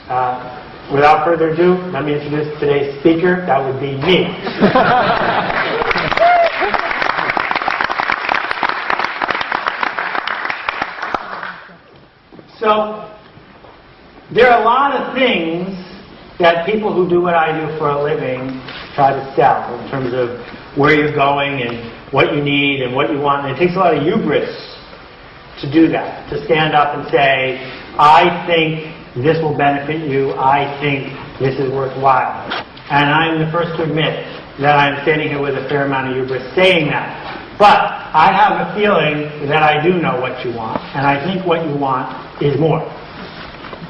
Without further ado, let me introduce today's speaker. That would be me. So, there are a lot of things that people who do what I do for a living try to sell in terms of where you're going and what you need and what you want. And it takes a lot of hubris to do that, to stand up and say, I think this will benefit you, I think this is worthwhile. And I'm the first to admit that I'm standing here with a fair amount of hubris saying that. But I have a feeling that I do know what you want, and I think what you want is more.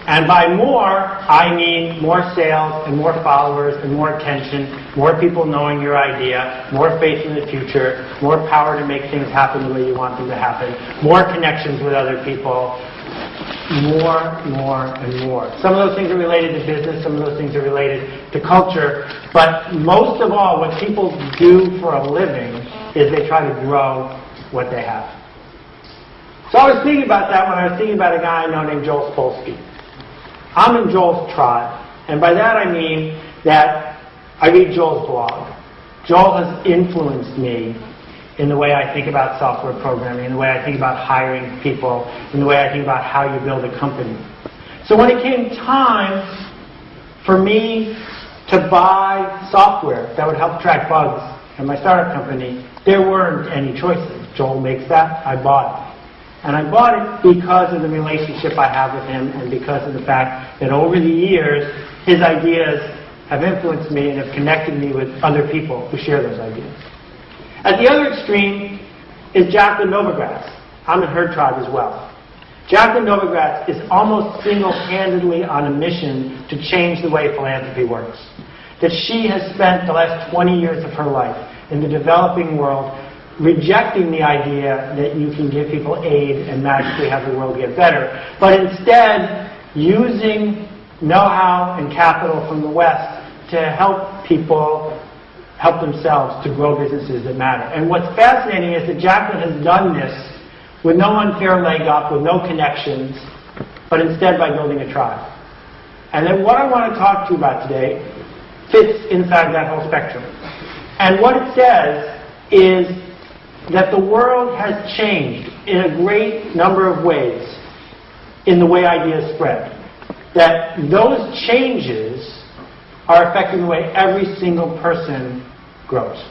And by more, I mean more sales and more followers and more attention, more people knowing your idea, more faith in the future, more power to make things happen the way you want them to happen, more connections with other people, more, and more. Some of those things are related to business, some of those things are related to culture, but most of all, what people do for a living is they try to grow what they have. So I was thinking about that when I was thinking about a guy I know named Joel Spolsky. I'm in Joel's tribe, and by that I mean that I read Joel's blog. Joel has influenced me in the way I think about software programming, in the way I think about hiring people, in the way I think about how you build a company. So when it came time for me to buy software that would help track bugs in my startup company, there weren't any choices. Joel makes that, I bought it. And I bought it because of the relationship I have with him and because of the fact that over the years, his ideas have influenced me and have connected me with other people who share those ideas. At the other extreme is Jacqueline Novogratz. I'm in her tribe as well. Jacqueline Novogratz is almost single-handedly on a mission to change the way philanthropy works. That she has spent the last 20 years of her life in the developing world rejecting the idea that you can give people aid and magically have the world get better, but instead using know-how and capital from the West to help people help themselves to grow businesses that matter. And what's fascinating is that Jacqueline has done this with no unfair leg up, with no connections, but instead by building a tribe. And then what I want to talk to you about today fits inside that whole spectrum. And what it says is that the world has changed in a great number of ways in the way ideas spread. That those changes are affecting the way every single person grows.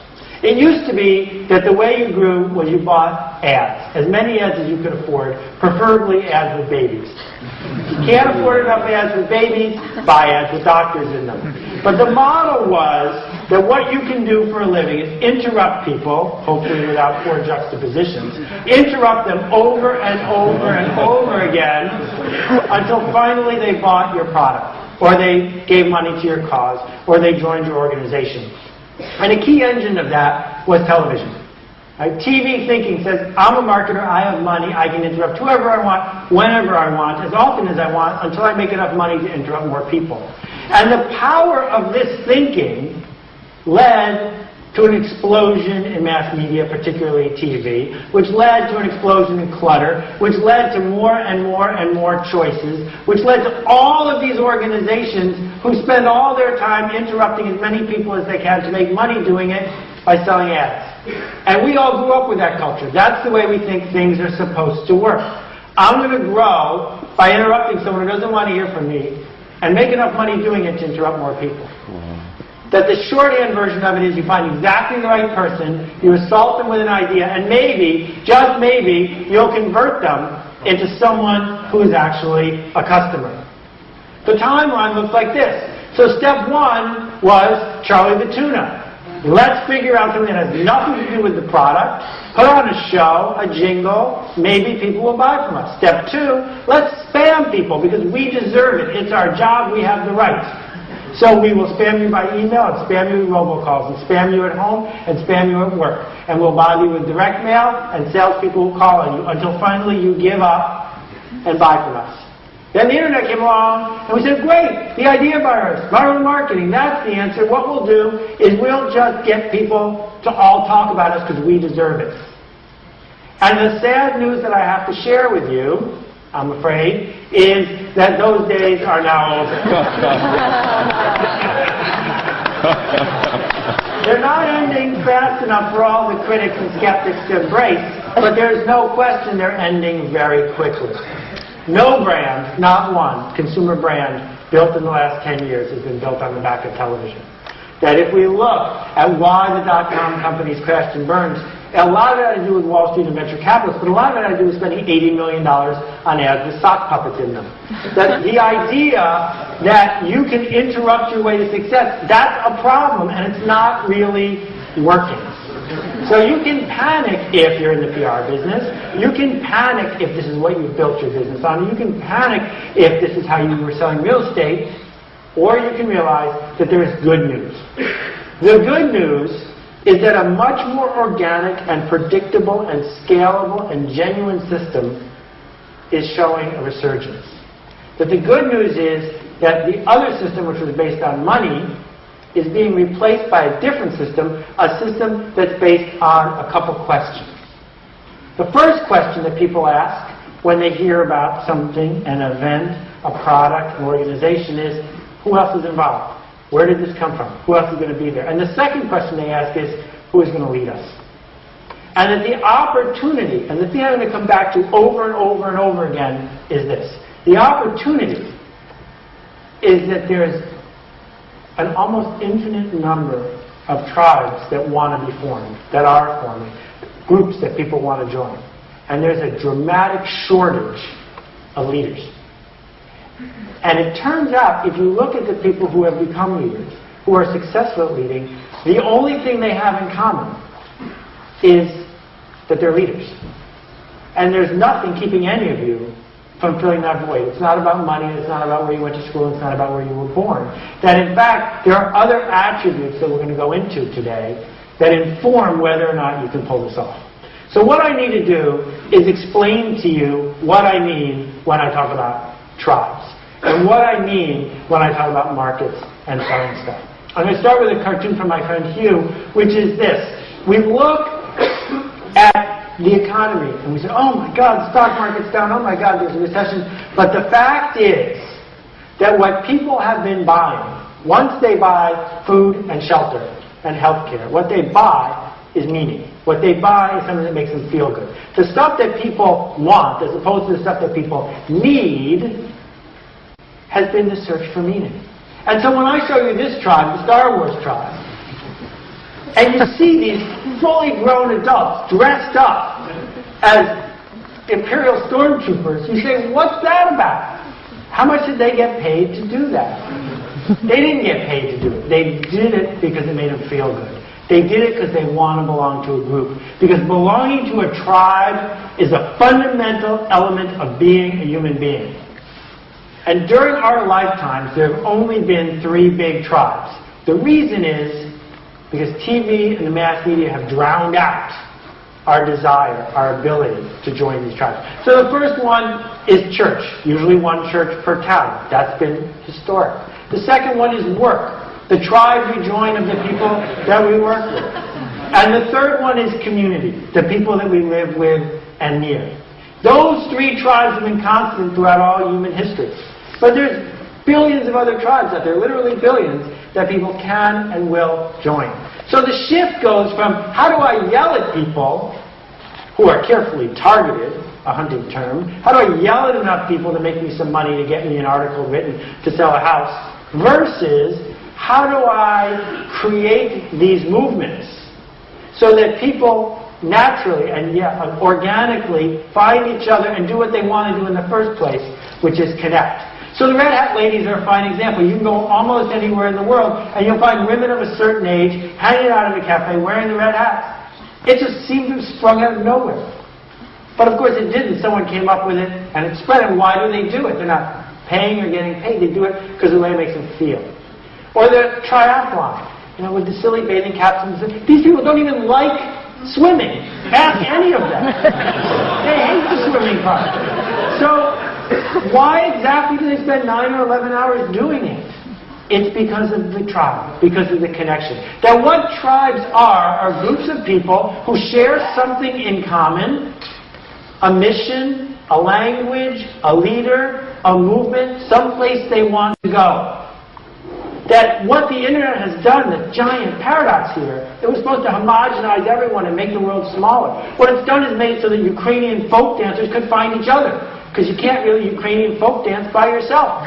It used to be that the way you grew was you bought ads, as many ads as you could afford, preferably ads with babies. If you can't afford enough ads with babies, buy ads with doctors in them. But the model was that what you can do for a living is interrupt people, hopefully without poor juxtapositions, interrupt them over and over and over again until finally they bought your product, or they gave money to your cause, or they joined your organization. And a key engine of that was television. Right? TV thinking says, I'm a marketer, I have money, I can interrupt whoever I want, whenever I want, as often as I want, until I make enough money to interrupt more people. And the power of this thinking led to an explosion in mass media, particularly TV, which led to an explosion in clutter, which led to more and more and more choices, which led to all of these organizations who spend all their time interrupting as many people as they can to make money doing it by selling ads. And we all grew up with that culture. That's the way we think things are supposed to work. I'm going to grow by interrupting someone who doesn't want to hear from me and make enough money doing it to interrupt more people. That the shorthand version of it is you find exactly the right person, you assault them with an idea, and maybe, just maybe, you'll convert them into someone who is actually a customer. The timeline looks like this. So step one was Charlie the Tuna. Let's figure out something that has nothing to do with the product, put on a show, a jingle, maybe people will buy from us. Step two, let's spam people because we deserve it. It's our job, we have the right. So we will spam you by email, and spam you with robocalls, and spam you at home, and spam you at work. And we'll bother you with direct mail, and salespeople will call on you until finally you give up and buy from us. Then the internet came along, and we said, great, the idea virus, viral marketing, that's the answer. What we'll do is we'll just get people to all talk about us because we deserve it. And the sad news that I have to share with you I'm afraid, is that those days are now over. They're not ending fast enough for all the critics and skeptics to embrace, but there's no question they're ending very quickly. No brand, not one, consumer brand built in the last 10 years has been built on the back of television. That if we look at why the dot-com companies crashed and burned, a lot of it had to do with Wall Street and venture capitalists, but a lot of it had to do with spending $80 million on ads with sock puppets in them. That the idea that you can interrupt your way to success, that's a problem, and it's not really working. So you can panic if you're in the PR business. You can panic if this is what you've built your business on. You can panic if this is how you were selling real estate. Or you can realize that there is good news. The good news is that a much more organic and predictable and scalable and genuine system is showing a resurgence. That the good news is that the other system, which was based on money, is being replaced by a different system, a system that's based on a couple questions. The first question that people ask when they hear about something, an event, a product, an organization is, who else is involved? Where did this come from? Who else is going to be there? And the second question they ask is, who is going to lead us? And that the opportunity, and the thing I'm going to come back to over and over and over again is this. The opportunity is that there's an almost infinite number of tribes that want to be formed, that are forming, groups that people want to join. And there's a dramatic shortage of leaders. And it turns out, if you look at the people who have become leaders, who are successful at leading, the only thing they have in common is that they're leaders. And there's nothing keeping any of you from filling that void. It's not about money, it's not about where you went to school, it's not about where you were born. That in fact, there are other attributes that we're going to go into today that inform whether or not you can pull this off. So what I need to do is explain to you what I mean when I talk about tribes. And what I mean when I talk about markets and selling stuff. I'm going to start with a cartoon from my friend Hugh, which is this. We look at the economy and we say, oh my God, the stock market's down, oh my God, there's a recession. But the fact is that what people have been buying, once they buy food and shelter and health care, what they buy is meaning. What they buy is something that makes them feel good. The stuff that people want, as opposed to the stuff that people need, has been the search for meaning. And so when I show you this tribe, the Star Wars tribe, and you see these fully grown adults dressed up as Imperial stormtroopers, you say, what's that about? How much did they get paid to do that? They didn't get paid to do it. They did it because it made them feel good. They did it because they want to belong to a group. Because belonging to a tribe is a fundamental element of being a human being. And during our lifetimes, there have only been 3 big tribes. The reason is because TV and the mass media have drowned out our desire, our ability to join these tribes. So the first one is church, usually one church per town. That's been historic. The second one is work, the tribe we join of the people that we work with. And the third one is community, the people that we live with and near. Those 3 tribes have been constant throughout all human history. But there's billions of other tribes out there, literally billions, that people can and will join. So the shift goes from, how do I yell at people who are carefully targeted, a hunting term, how do I yell at enough people to make me some money to get me an article written to sell a house, versus how do I create these movements so that people naturally and organically find each other and do what they want to do in the first place, which is connect. So the Red Hat ladies are a fine example. You can go almost anywhere in the world and you'll find women of a certain age hanging out at a cafe wearing the red hats. It just seemed to have sprung out of nowhere. But of course it didn't. Someone came up with it and it spread. And why do they do it? They're not paying or getting paid. They do it because of the way it makes them feel. Or the triathlon, with the silly bathing caps. These people don't even like swimming. Ask any of them. They hate the swimming part. So why exactly do they spend 9 or 11 hours doing it? It's because of the tribe, because of the connection. That what tribes are groups of people who share something in common, a mission, a language, a leader, a movement, someplace they want to go. That what the internet has done, the giant paradox here, it was supposed to homogenize everyone and make the world smaller. What it's done is made it so that Ukrainian folk dancers could find each other. Because you can't really Ukrainian folk dance by yourself.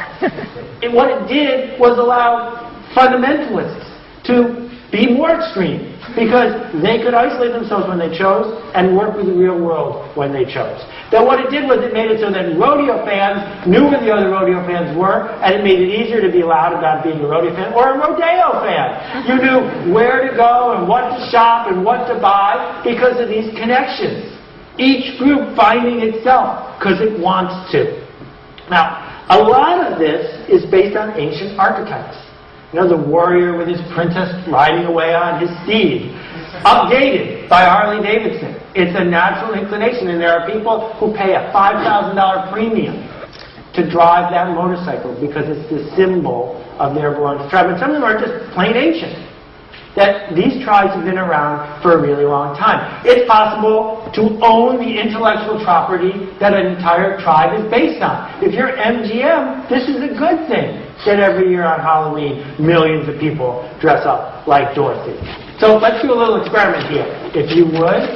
What it did was allow fundamentalists to be more extreme. Because they could isolate themselves when they chose and work with the real world when they chose. Then what it did was it made it so that rodeo fans knew where the other rodeo fans were, and it made it easier to be loud about being a rodeo fan or a rodeo fan. You knew where to go and what to shop and what to buy because of these connections. Each group finding itself because it wants to. Now, a lot of this is based on ancient archetypes. You know, the warrior with his princess riding away on his steed. Updated by Harley Davidson. It's a natural inclination, and there are people who pay a $5,000 premium to drive that motorcycle because it's the symbol of their belonging to tribe. And some of them are just plain ancient. That these tribes have been around for a really long time. It's possible to own the intellectual property that an entire tribe is based on. If you're MGM, this is a good thing that every year on Halloween, millions of people dress up like Dorothy. So let's do a little experiment here. If you would.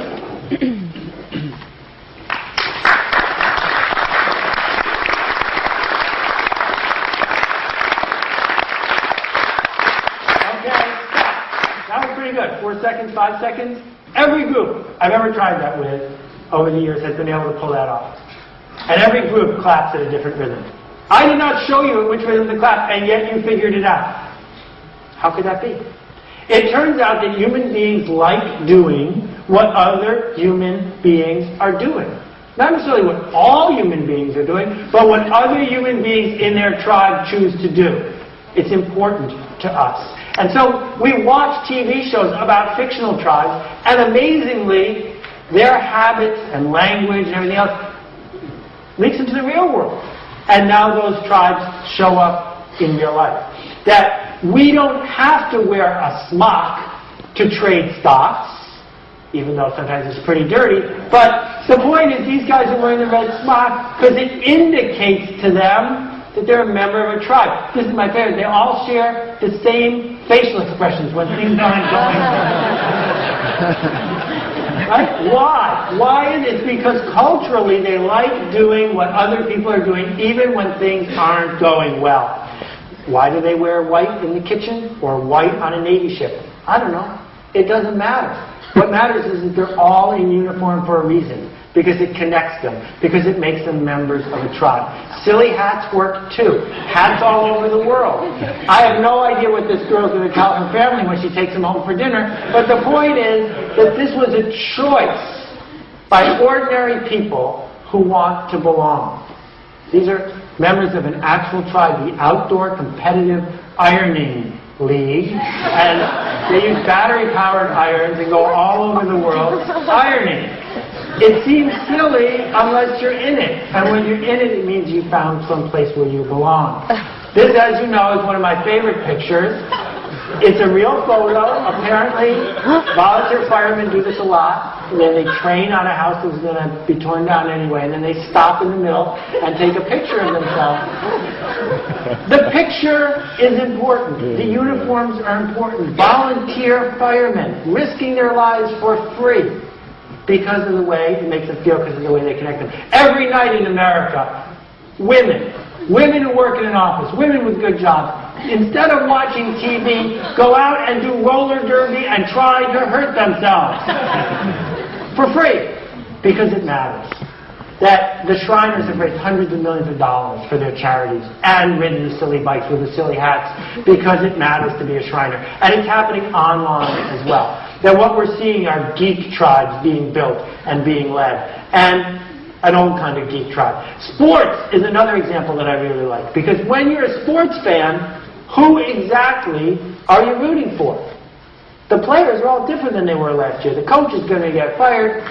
Good. 4 seconds, 5 seconds. Every group I've ever tried that with over the years has been able to pull that off. And every group claps at a different rhythm. I did not show you which rhythm to clap, and yet you figured it out. How could that be? It turns out that human beings like doing what other human beings are doing. Not necessarily what all human beings are doing, but what other human beings in their tribe choose to do. It's important to us. And so we watch TV shows about fictional tribes, and amazingly, their habits and language and everything else leaks into the real world. And now those tribes show up in real life. That we don't have to wear a smock to trade stocks, even though sometimes it's pretty dirty. But the point is, these guys are wearing the red smock because it indicates to them that they're a member of a tribe. This is my favorite. They all share the same facial expressions when things aren't going right? Why? Why is it? Because culturally they like doing what other people are doing even when things aren't going well. Why do they wear white in the kitchen or white on a Navy ship? I don't know. It doesn't matter. What matters is that they're all in uniform for a reason. Because it connects them. Because it makes them members of a tribe. Silly hats work too. Hats all over the world. I have no idea what this girl's going to tell her family when she takes them home for dinner. But the point is that this was a choice by ordinary people who want to belong. These are members of an actual tribe, the Outdoor Competitive Ironing League. And they use battery-powered irons and go all over the world ironing. It seems silly unless you're in it. And when you're in it, it means you found some place where you belong. This, as you know, is one of my favorite pictures. It's a real photo. Apparently, volunteer firemen do this a lot. And then they train on a house that's going to be torn down anyway. And then they stop in the middle and take a picture of themselves. The picture is important. The uniforms are important. Volunteer firemen risking their lives for free. Because of the way it makes them feel, because of the way they connect them. Every night in America, women who work in an office, women with good jobs, instead of watching TV, go out and do roller derby and try to hurt themselves. For free. Because it matters. That the Shriners have raised hundreds of millions of dollars for their charities and ridden the silly bikes with the silly hats because it matters to be a Shriner. And it's happening online as well. That what we're seeing are geek tribes being built and being led. And an old kind of geek tribe. Sports is another example that I really like. Because when you're a sports fan, who exactly are you rooting for? The players are all different than they were last year. The coach is going to get fired.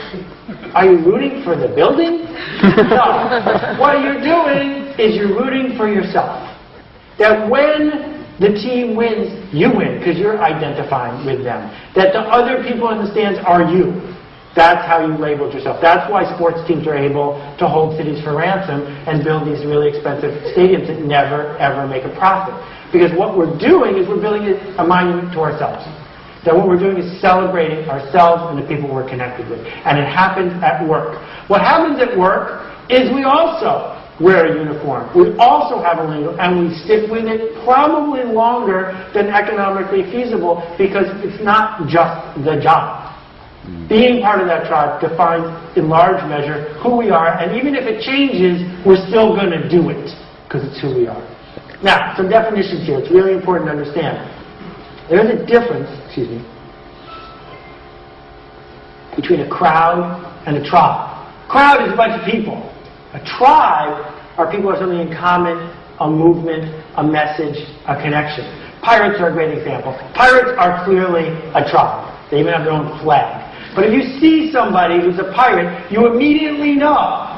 Are you rooting for the building? No. What you're doing is you're rooting for yourself. That when the team wins, you win because you're identifying with them. That the other people in the stands are you. That's how you labeled yourself. That's why sports teams are able to hold cities for ransom and build these really expensive stadiums that never, ever make a profit. Because what we're doing is we're building a monument to ourselves. That what we're doing is celebrating ourselves and the people we're connected with. And it happens at work. What happens at work is we also wear a uniform. We also have a lingo, and we stick with it probably longer than economically feasible because it's not just the job. Being part of that tribe defines, in large measure, who we are, and even if it changes, we're still going to do it because it's who we are. Now, some definitions here. It's really important to understand. There is a difference, between a crowd and a tribe. Crowd is a bunch of people. A tribe are people who have something in common, a movement, a message, a connection. Pirates are a great example. Pirates are clearly a tribe. They even have their own flag. But if you see somebody who's a pirate, you immediately know.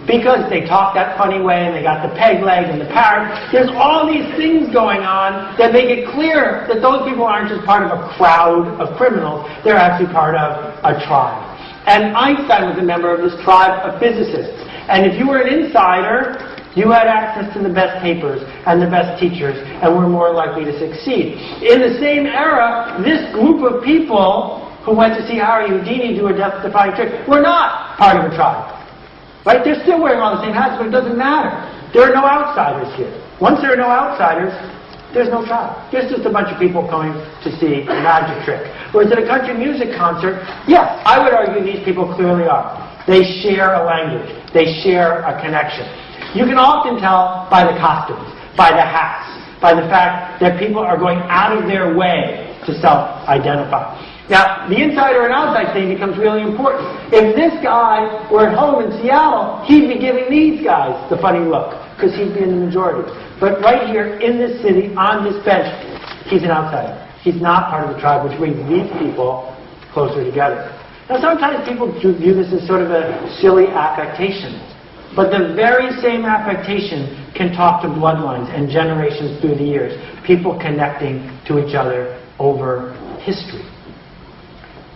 Because they talk that funny way, and they got the peg leg and the parrot. There's all these things going on that make it clear that those people aren't just part of a crowd of criminals. They're actually part of a tribe. And Einstein was a member of this tribe of physicists. And if you were an insider, you had access to the best papers and the best teachers, and were more likely to succeed. In the same era, this group of people who went to see Harry Houdini do a death-defying trick were not part of a tribe. Right? They're still wearing all the same hats, but it doesn't matter. There are no outsiders here. Once there are no outsiders, there's no tribe. There's just a bunch of people coming to see a magic trick. Whereas at a country music concert, yes, I would argue these people clearly are. They share a language. They share a connection. You can often tell by the costumes, by the hats, by the fact that people are going out of their way to self-identify. Now, the insider and outside thing becomes really important. If this guy were at home in Seattle, he'd be giving these guys the funny look, because he'd be in the majority. But right here in this city, on this bench, he's an outsider. He's not part of the tribe, which brings these people closer together. Now, sometimes people view this as sort of a silly affectation. But the very same affectation can talk to bloodlines and generations through the years. People connecting to each other over history.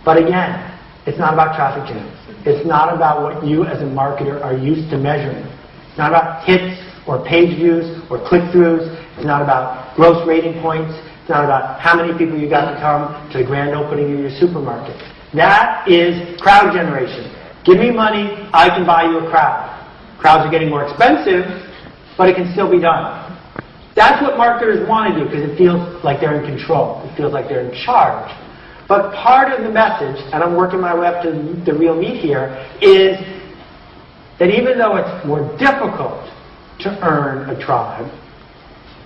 But again, it's not about traffic jams. It's not about what you as a marketer are used to measuring. It's not about hits or page views or click-throughs. It's not about gross rating points. It's not about how many people you got to come to the grand opening of your supermarket. That is crowd generation. Give me money, I can buy you a crowd. Crowds are getting more expensive, but it can still be done. That's what marketers want to do because it feels like they're in control. It feels like they're in charge. But part of the message, and I'm working my way up to the real meat here, is that even though it's more difficult to earn a tribe,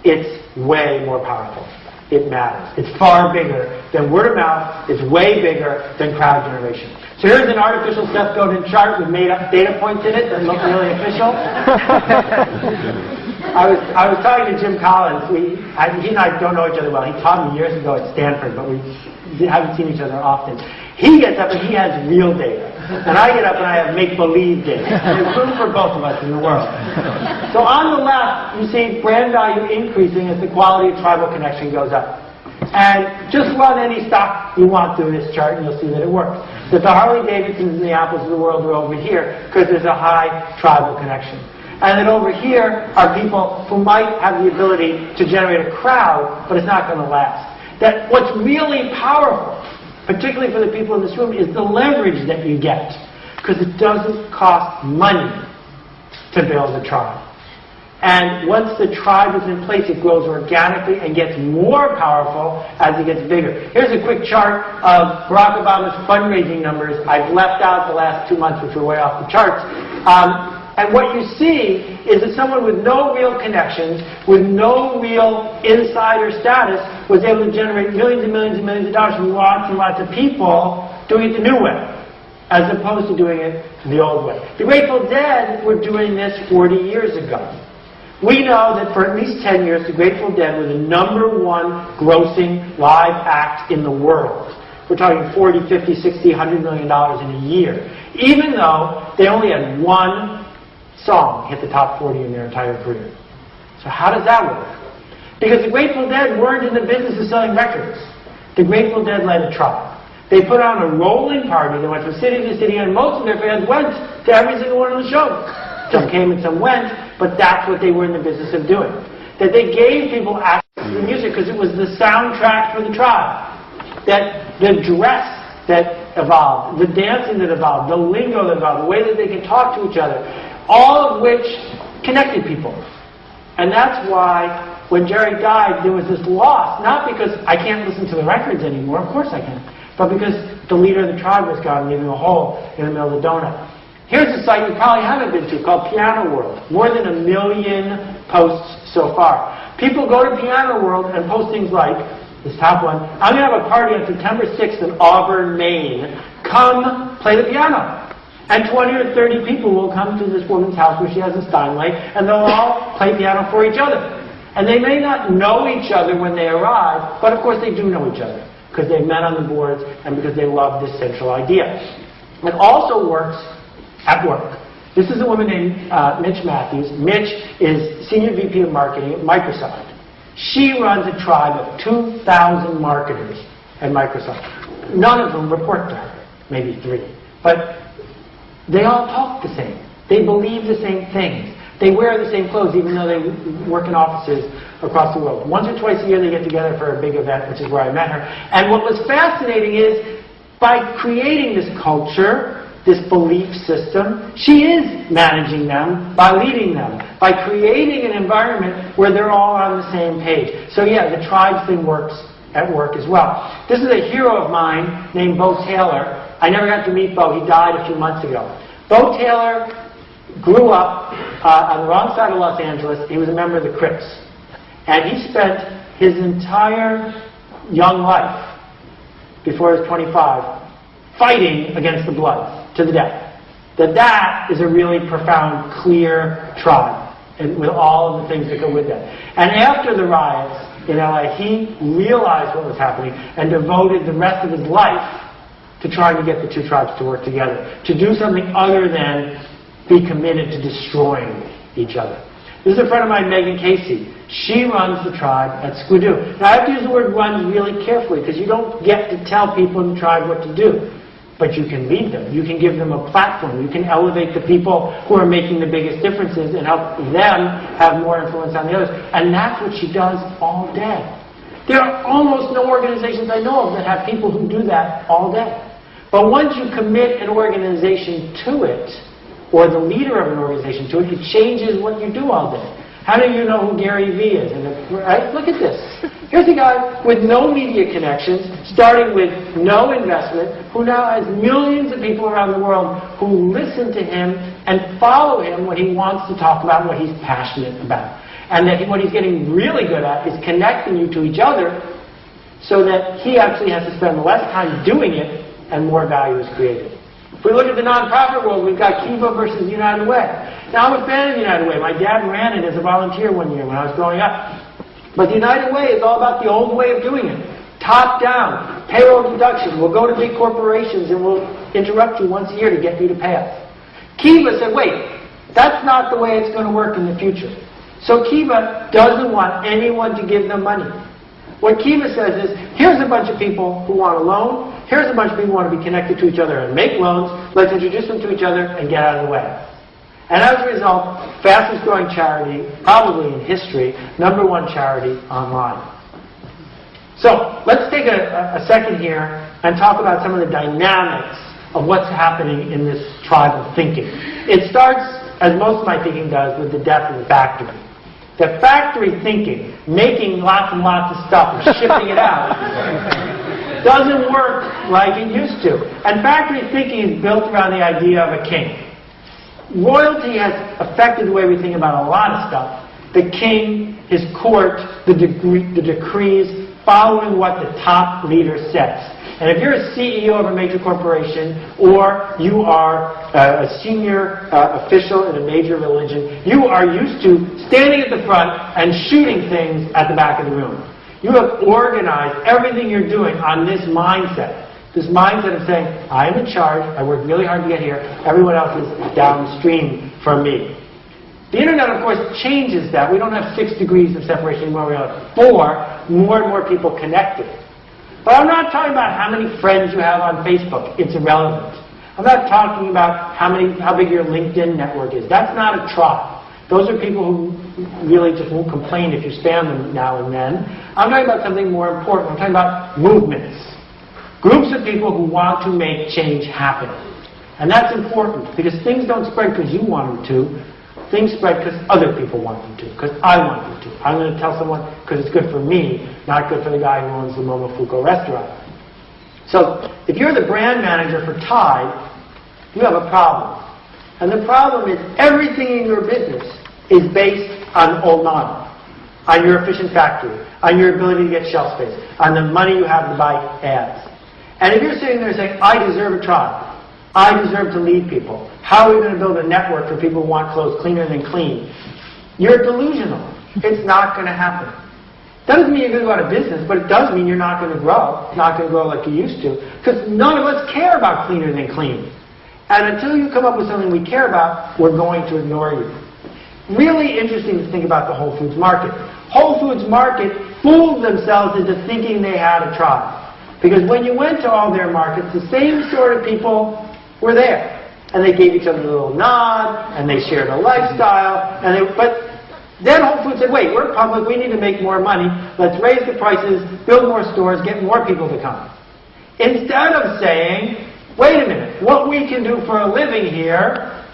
it's way more powerful. It matters. It's far bigger than word of mouth. It's way bigger than crowd generation. So here's an artificial Seth Godin chart with made-up data points in it that look really official. I was talking to Jim Collins. He and I don't know each other well. He taught me years ago at Stanford, but we haven't seen each other often. He gets up and he has real data. And I get up and I have make-believe data. There's room for both of us in the world. So on the left, you see brand value increasing as the quality of tribal connection goes up. And just run any stock you want through this chart and you'll see that it works. That the Harley-Davidsons and the Apples of the world are over here because there's a high tribal connection. And then over here are people who might have the ability to generate a crowd, but it's not going to last. That what's really powerful, particularly for the people in this room, is the leverage that you get. Because it doesn't cost money to build a tribe. And once the tribe is in place, it grows organically and gets more powerful as it gets bigger. Here's a quick chart of Barack Obama's fundraising numbers. I've left out the last 2 months, which were way off the charts. And what you see is that someone with no real connections, with no real insider status, was able to generate millions and millions and millions of dollars from lots and lots of people doing it the new way, as opposed to doing it the old way. The Grateful Dead were doing this 40 years ago. We know that for at least 10 years, the Grateful Dead were the #1 grossing live act in the world. We're talking 40, 50, 60, $100 million in a year. Even though they only had one song hit the top 40 in their entire career. So how does that work? Because the Grateful Dead weren't in the business of selling records. The Grateful Dead led a tribe. They put on a rolling party. They went from city to city, and most of their fans went to every single one of the shows. Some came and some went, but that's what they were in the business of doing. That they gave people access to the music because it was the soundtrack for the tribe. That the dress that evolved, the dancing that evolved, the lingo that evolved, the way that they could talk to each other, all of which connected people. And that's why when Jerry died, there was this loss, not because I can't listen to the records anymore, of course I can, but because the leader of the tribe was gone, leaving a hole in the middle of the donut. Here's a site you probably haven't been to called Piano World. More than 1 million posts so far. People go to Piano World and post things like, this top one, I'm going to have a party on September 6th in Auburn, Maine. Come play the piano. And 20 or 30 people will come to this woman's house where she has a Steinway, and they'll all play piano for each other. And they may not know each other when they arrive, but of course they do know each other, because they've met on the boards and because they love this central idea. It also works at work. This is a woman named Mitch Matthews. Mitch is Senior VP of Marketing at Microsoft. She runs a tribe of 2,000 marketers at Microsoft. None of them report to her, maybe 3. But they all talk the same. They believe the same things. They wear the same clothes, even though they work in offices across the world. Once or twice a year, they get together for a big event, which is where I met her. And what was fascinating is, by creating this culture, this belief system, she is managing them by leading them, by creating an environment where they're all on the same page. So yeah, the tribe thing works at work as well. This is a hero of mine named Bo Taylor. I never got to meet Bo. He died a few months ago. Bo Taylor grew up on the wrong side of Los Angeles. He was a member of the Crips. And he spent his entire young life, before he was 25, fighting against the Bloods to the death. That is a really profound, clear tribe, and with all of the things that go with that. And after the riots in LA, he realized what was happening and devoted the rest of his life to trying to get the two tribes to work together, to do something other than be committed to destroying each other. This is a friend of mine, Megan Casey. She runs the tribe at Squidoo. Now, I have to use the word runs really carefully, because you don't get to tell people in the tribe what to do. But you can lead them. You can give them a platform. You can elevate the people who are making the biggest differences and help them have more influence on the others. And that's what she does all day. There are almost no organizations I know of that have people who do that all day. But once you commit an organization to it, or the leader of an organization to it, it changes what you do all day. How many of you know who Gary Vee is? Right? Look at this. Here's a guy with no media connections, starting with no investment, who now has millions of people around the world who listen to him and follow him when he wants to talk about what he's passionate about. And that what he's getting really good at is connecting you to each other, so that he actually has to spend less time doing it and more value is created. If we look at the nonprofit world, we've got Kiva versus United Way. Now, I'm a fan of United Way. My dad ran it as a volunteer one year when I was growing up. But the United Way is all about the old way of doing it. Top down, payroll deduction. We'll go to big corporations and we'll interrupt you once a year to get you to pay us. Kiva said, wait, that's not the way it's going to work in the future. So Kiva doesn't want anyone to give them money. What Kiva says is, here's a bunch of people who want a loan. Here's a bunch of people who want to be connected to each other and make loans. Let's introduce them to each other and get out of the way. And as a result, fastest growing charity, probably in history, #1 charity online. So let's take a second here and talk about some of the dynamics of what's happening in this tribal thinking. It starts, as most of my thinking does, with the death of the factory. The factory thinking, making lots and lots of stuff and shipping it out, doesn't work like it used to. And factory thinking is built around the idea of a king. Royalty has affected the way we think about a lot of stuff. The king, his court, the decrees, following what the top leader says. And if you're a CEO of a major corporation, or you are a senior official in a major religion, you are used to standing at the front and shooting things at the back of the room. You have organized everything you're doing on this mindset. This mindset of saying, I am in charge, I worked really hard to get here, everyone else is downstream from me. The internet, of course, changes that. We don't have 6 degrees of separation anymore, we have 4, more and more people connected. But I'm not talking about how many friends you have on Facebook. It's irrelevant. I'm not talking about how big your LinkedIn network is. That's not a tribe. Those are people who really just won't complain if you spam them now and then. I'm talking about something more important. I'm talking about movements. Groups of people who want to make change happen. And that's important because things don't spread because you want them to. Things spread because other people want them to, because I want them to. I'm going to tell someone because it's good for me, not good for the guy who owns the Momofuku restaurant. So if you're the brand manager for Tide, you have a problem. And the problem is everything in your business is based on old model, on your efficient factory, on your ability to get shelf space, on the money you have to buy ads. And if you're sitting there saying, I deserve a tribe, I deserve to lead people, how are we going to build a network for people who want clothes cleaner than clean? You're delusional. It's not going to happen. Doesn't mean you're going to go out of business, but it does mean you're not going to grow. It's not going to grow like you used to, because none of us care about cleaner than clean. And until you come up with something we care about, we're going to ignore you. Really interesting to think about the Whole Foods market. Whole Foods market fooled themselves into thinking they had a tribe. Because when you went to all their markets, the same sort of people were there. And they gave each other a little nod, and they shared a lifestyle. But then Whole Foods said, wait, we're public, we need to make more money. Let's raise the prices, build more stores, get more people to come. Instead of saying, wait a minute, what we can do for a living here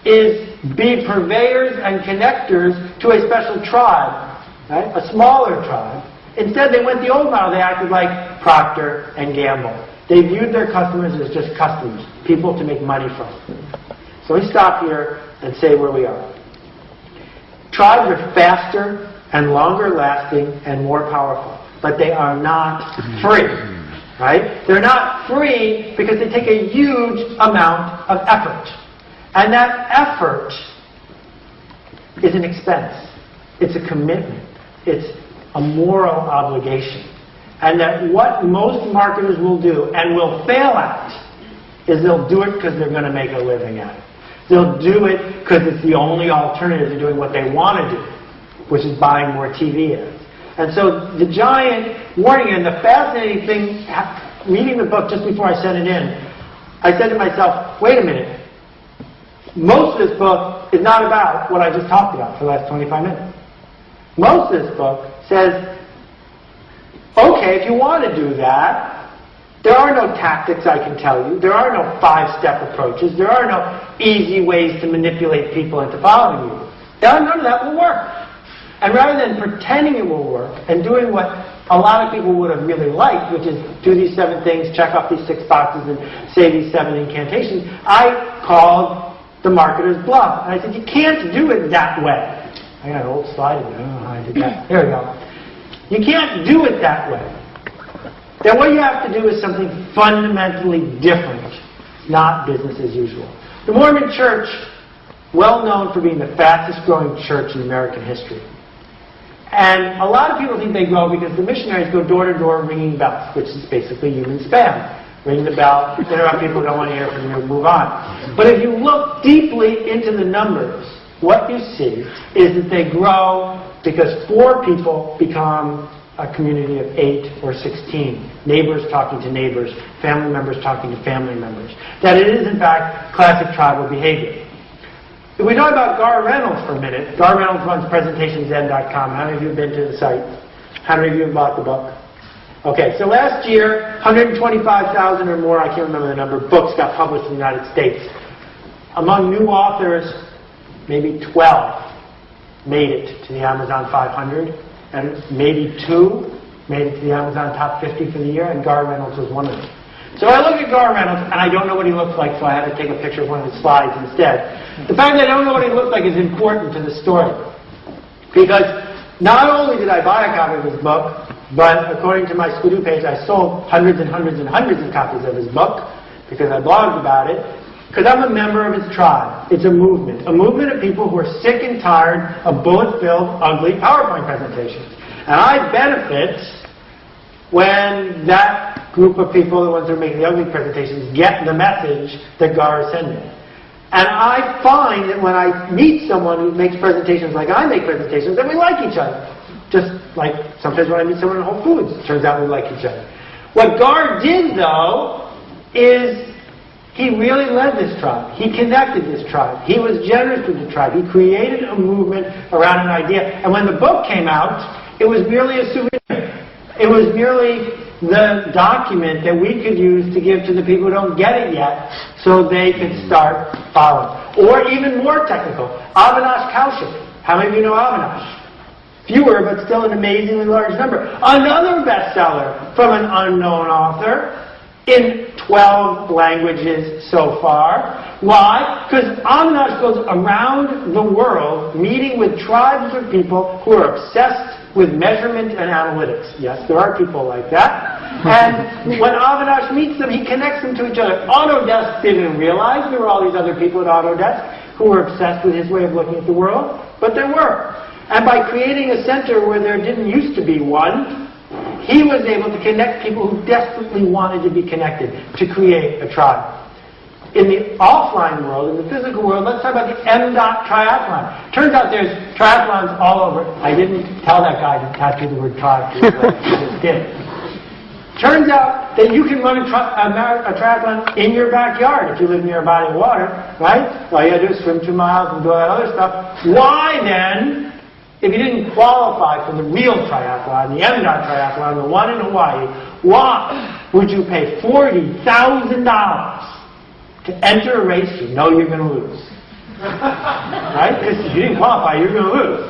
is be purveyors and connectors to a special tribe, right? A smaller tribe. Instead, they went the old model. They acted like Procter and Gamble. They viewed their customers as just customers, people to make money from. So we stop here and say where we are. Tribes are faster and longer lasting and more powerful, but they are not free. Right? They're not free because they take a huge amount of effort. And that effort is an expense. It's a commitment. It's a moral obligation. And that what most marketers will do and will fail at is they'll do it because they're going to make a living at it. They'll do it because it's the only alternative to doing what they want to do, which is buying more TV ads. And so the giant warning, and the fascinating thing, reading the book just before I sent it in, I said to myself, wait a minute. Most of this book is not about what I just talked about for the last 25 minutes. Most of this book says, okay, if you want to do that, there are no tactics I can tell you. There are no 5-step approaches. There are no easy ways to manipulate people into following you. None of that will work. And rather than pretending it will work and doing what a lot of people would have really liked, which is do these 7 things, check off these 6 boxes, and say these 7 incantations, I called the marketer's bluff. And I said, you can't do it that way. I got an old slide in there. I don't know how I did that. There we go. You can't do it that way. Then what you have to do is something fundamentally different, not business as usual. The Mormon Church, well known for being the fastest growing church in American history. And a lot of people think they grow because the missionaries go door to door ringing bells, which is basically human spam. Ring the bell, interrupt people who don't want to hear from you, and move on. But if you look deeply into the numbers, what you see is that they grow because 4 people become a community of 8 or 16. Neighbors talking to neighbors, family members talking to family members. That it is, in fact, classic tribal behavior. If we talk about Gar Reynolds for a minute, Gar Reynolds runs presentationzen.com. How many of you have been to the site? How many of you have bought the book? Okay, so last year, 125,000 or more, I can't remember the number, books got published in the United States. Among new authors, maybe 12 made it to the Amazon 500, and maybe 2 made it to the Amazon top 50 for the year, and Gar Reynolds was one of them. So I look at Gar Reynolds, and I don't know what he looks like, so I had to take a picture of one of his slides instead. The fact that I don't know what he looks like is important to the story. Because not only did I buy a copy of his book, but according to my Skidoo page, I sold hundreds and hundreds and hundreds of copies of his book, because I blogged about it, because I'm a member of his tribe. It's a movement of people who are sick and tired of bullet-filled, ugly PowerPoint presentations. And I benefit when that group of people, the ones who are making the ugly presentations, get the message that Gar is sending. And I find that when I meet someone who makes presentations like I make presentations, that we like each other. Just like sometimes when I meet someone in Whole Foods, it turns out we like each other. What Gar did, though, is he really led this tribe. He connected this tribe. He was generous with the tribe. He created a movement around an idea. And when the book came out, it was merely a souvenir. It was merely the document that we could use to give to the people who don't get it yet so they could start following. Or even more technical, Avinash Kaushik. How many of you know Avinash? Fewer, but still an amazingly large number. Another bestseller from an unknown author in 12 languages so far. Why? Because Avinash goes around the world meeting with tribes of people who are obsessed with measurement and analytics. Yes, there are people like that. And when Avinash meets them, he connects them to each other. Autodesk didn't realize there were all these other people at Autodesk who were obsessed with his way of looking at the world, but there were. And by creating a center where there didn't used to be one, he was able to connect people who desperately wanted to be connected to create a tribe. In the offline world, in the physical world, let's talk about the M.Dot triathlon. Turns out there's triathlons all over. I didn't tell that guy to tattoo the word tribe. He just did. Turns out that you can run a triathlon in your backyard if you live near a body of water, right? All you gotta do is swim 2 miles and do all that other stuff. Why then, if you didn't qualify for the real triathlon, the M.Dot triathlon, the one in Hawaii, why would you pay $40,000 to enter a race you know you're going to lose? Right? Because if you didn't qualify, you're going to lose.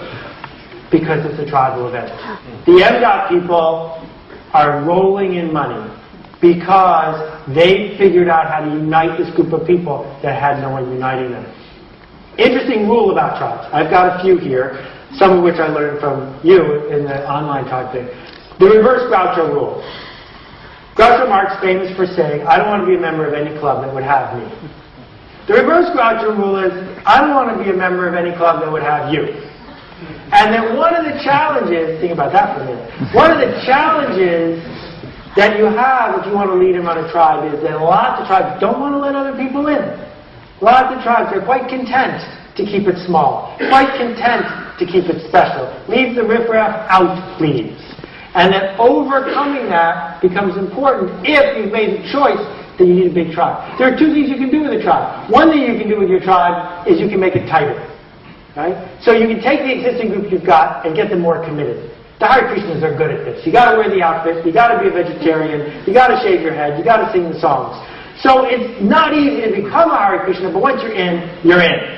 Because it's a tribal event. The M.Dot people are rolling in money because they figured out how to unite this group of people that had no one uniting them. Interesting rule about tribes. I've got a few here, some of which I learned from you in the online type thing. The reverse Groucho rule. Groucho Marx famous for saying, I don't want to be a member of any club that would have me. The reverse Groucho rule is, I don't want to be a member of any club that would have you. And then one of the challenges, think about that for a minute, one of the challenges that you have if you want to lead and run a tribe is that lots of tribes don't want to let other people in. Lots of tribes are quite content to keep it small, quite content to keep it special. Leave the riffraff out, please. And that overcoming that becomes important if you've made the choice that you need a big tribe. There are two things you can do with a tribe. One thing you can do with your tribe is you can make it tighter. Right? So you can take the existing group you've got and get them more committed. The Hare Krishnas are good at this. You got to wear the outfit, you got to be a vegetarian, you got to shave your head, you got to sing the songs. So it's not easy to become a Hare Krishna, but once you're in, you're in.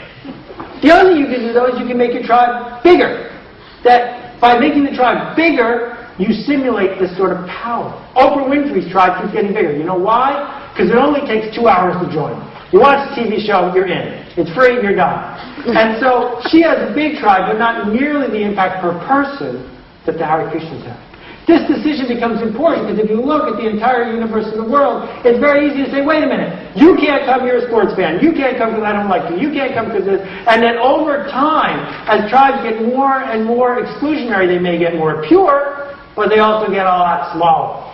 The other thing you can do, though, is you can make your tribe bigger. That by making the tribe bigger, you simulate this sort of power. Oprah Winfrey's tribe keeps getting bigger. You know why? Because it only takes 2 hours to join. You watch a TV show, you're in. It's free, you're done. And so she has a big tribe, but not nearly the impact per person that the Hare Krishnas have. This decision becomes important because if you look at the entire universe of the world, it's very easy to say, wait a minute, you can't come, you're a sports fan. You can't come because I don't like you. You can't come because this. And then over time, as tribes get more and more exclusionary, they may get more pure, but they also get a lot smaller.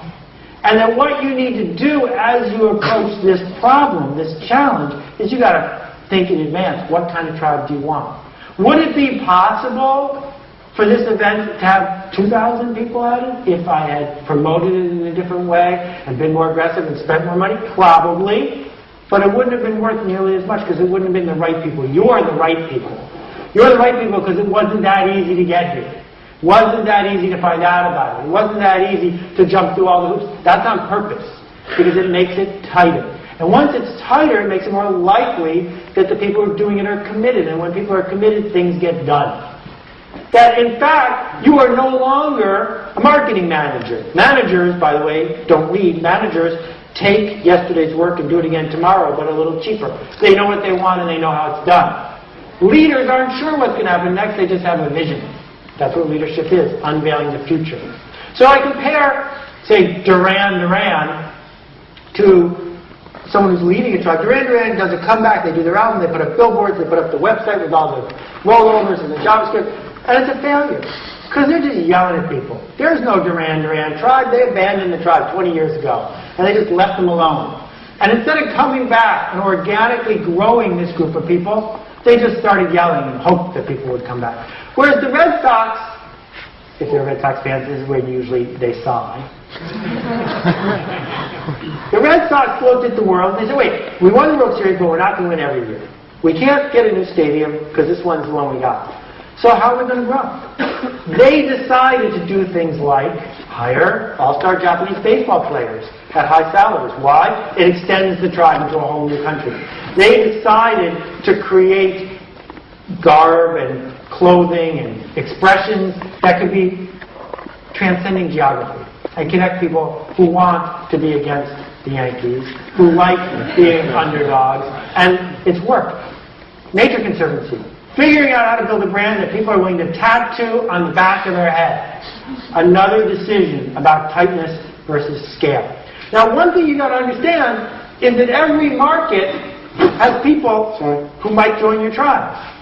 And then what you need to do as you approach this problem, this challenge, is you got to think in advance, what kind of tribe do you want? Would it be possible for this event to have 2,000 people at it if I had promoted it in a different way and been more aggressive and spent more money? Probably. But it wouldn't have been worth nearly as much because it wouldn't have been the right people. You're the right people. You're the right people because it wasn't that easy to get here. It wasn't that easy to find out about it. It wasn't that easy to jump through all the hoops. That's on purpose because it makes it tighter. And once it's tighter, it makes it more likely that the people who are doing it are committed. And when people are committed, things get done. That, in fact, you are no longer a marketing manager. Managers, by the way, don't lead. Managers take yesterday's work and do it again tomorrow, but a little cheaper. They know what they want and they know how it's done. Leaders aren't sure what's going to happen next. They just have a vision. That's what leadership is, unveiling the future. So I compare, say, Duran Duran to someone who's leading a tribe. Duran Duran does a comeback. They do their album. They put up billboards. They put up the website with all the rollovers and the JavaScript. And it's a failure. Because they're just yelling at people. There's no Duran Duran tribe. They abandoned the tribe 20 years ago. And they just left them alone. And instead of coming back and organically growing this group of people, they just started yelling and hoped that people would come back. Whereas the Red Sox if they're Red Sox fans, this is when usually they sigh. The Red Sox looked at the world and they said, wait, we won the World Series, but we're not going to win every year. We can't get a new stadium because this one's the one we got. So how are we going to grow? They decided to do things like hire all-star Japanese baseball players at high salaries. Why? It extends the tribe into a whole new country. They decided to create garb and clothing and expressions that could be transcending geography and connect people who want to be against the Yankees, who like being underdogs, and it's worked. Nature Conservancy, figuring out how to build a brand that people are willing to tattoo on the back of their head. Another decision about tightness versus scale. Now, one thing you got to understand is that every market has people who might join your tribe.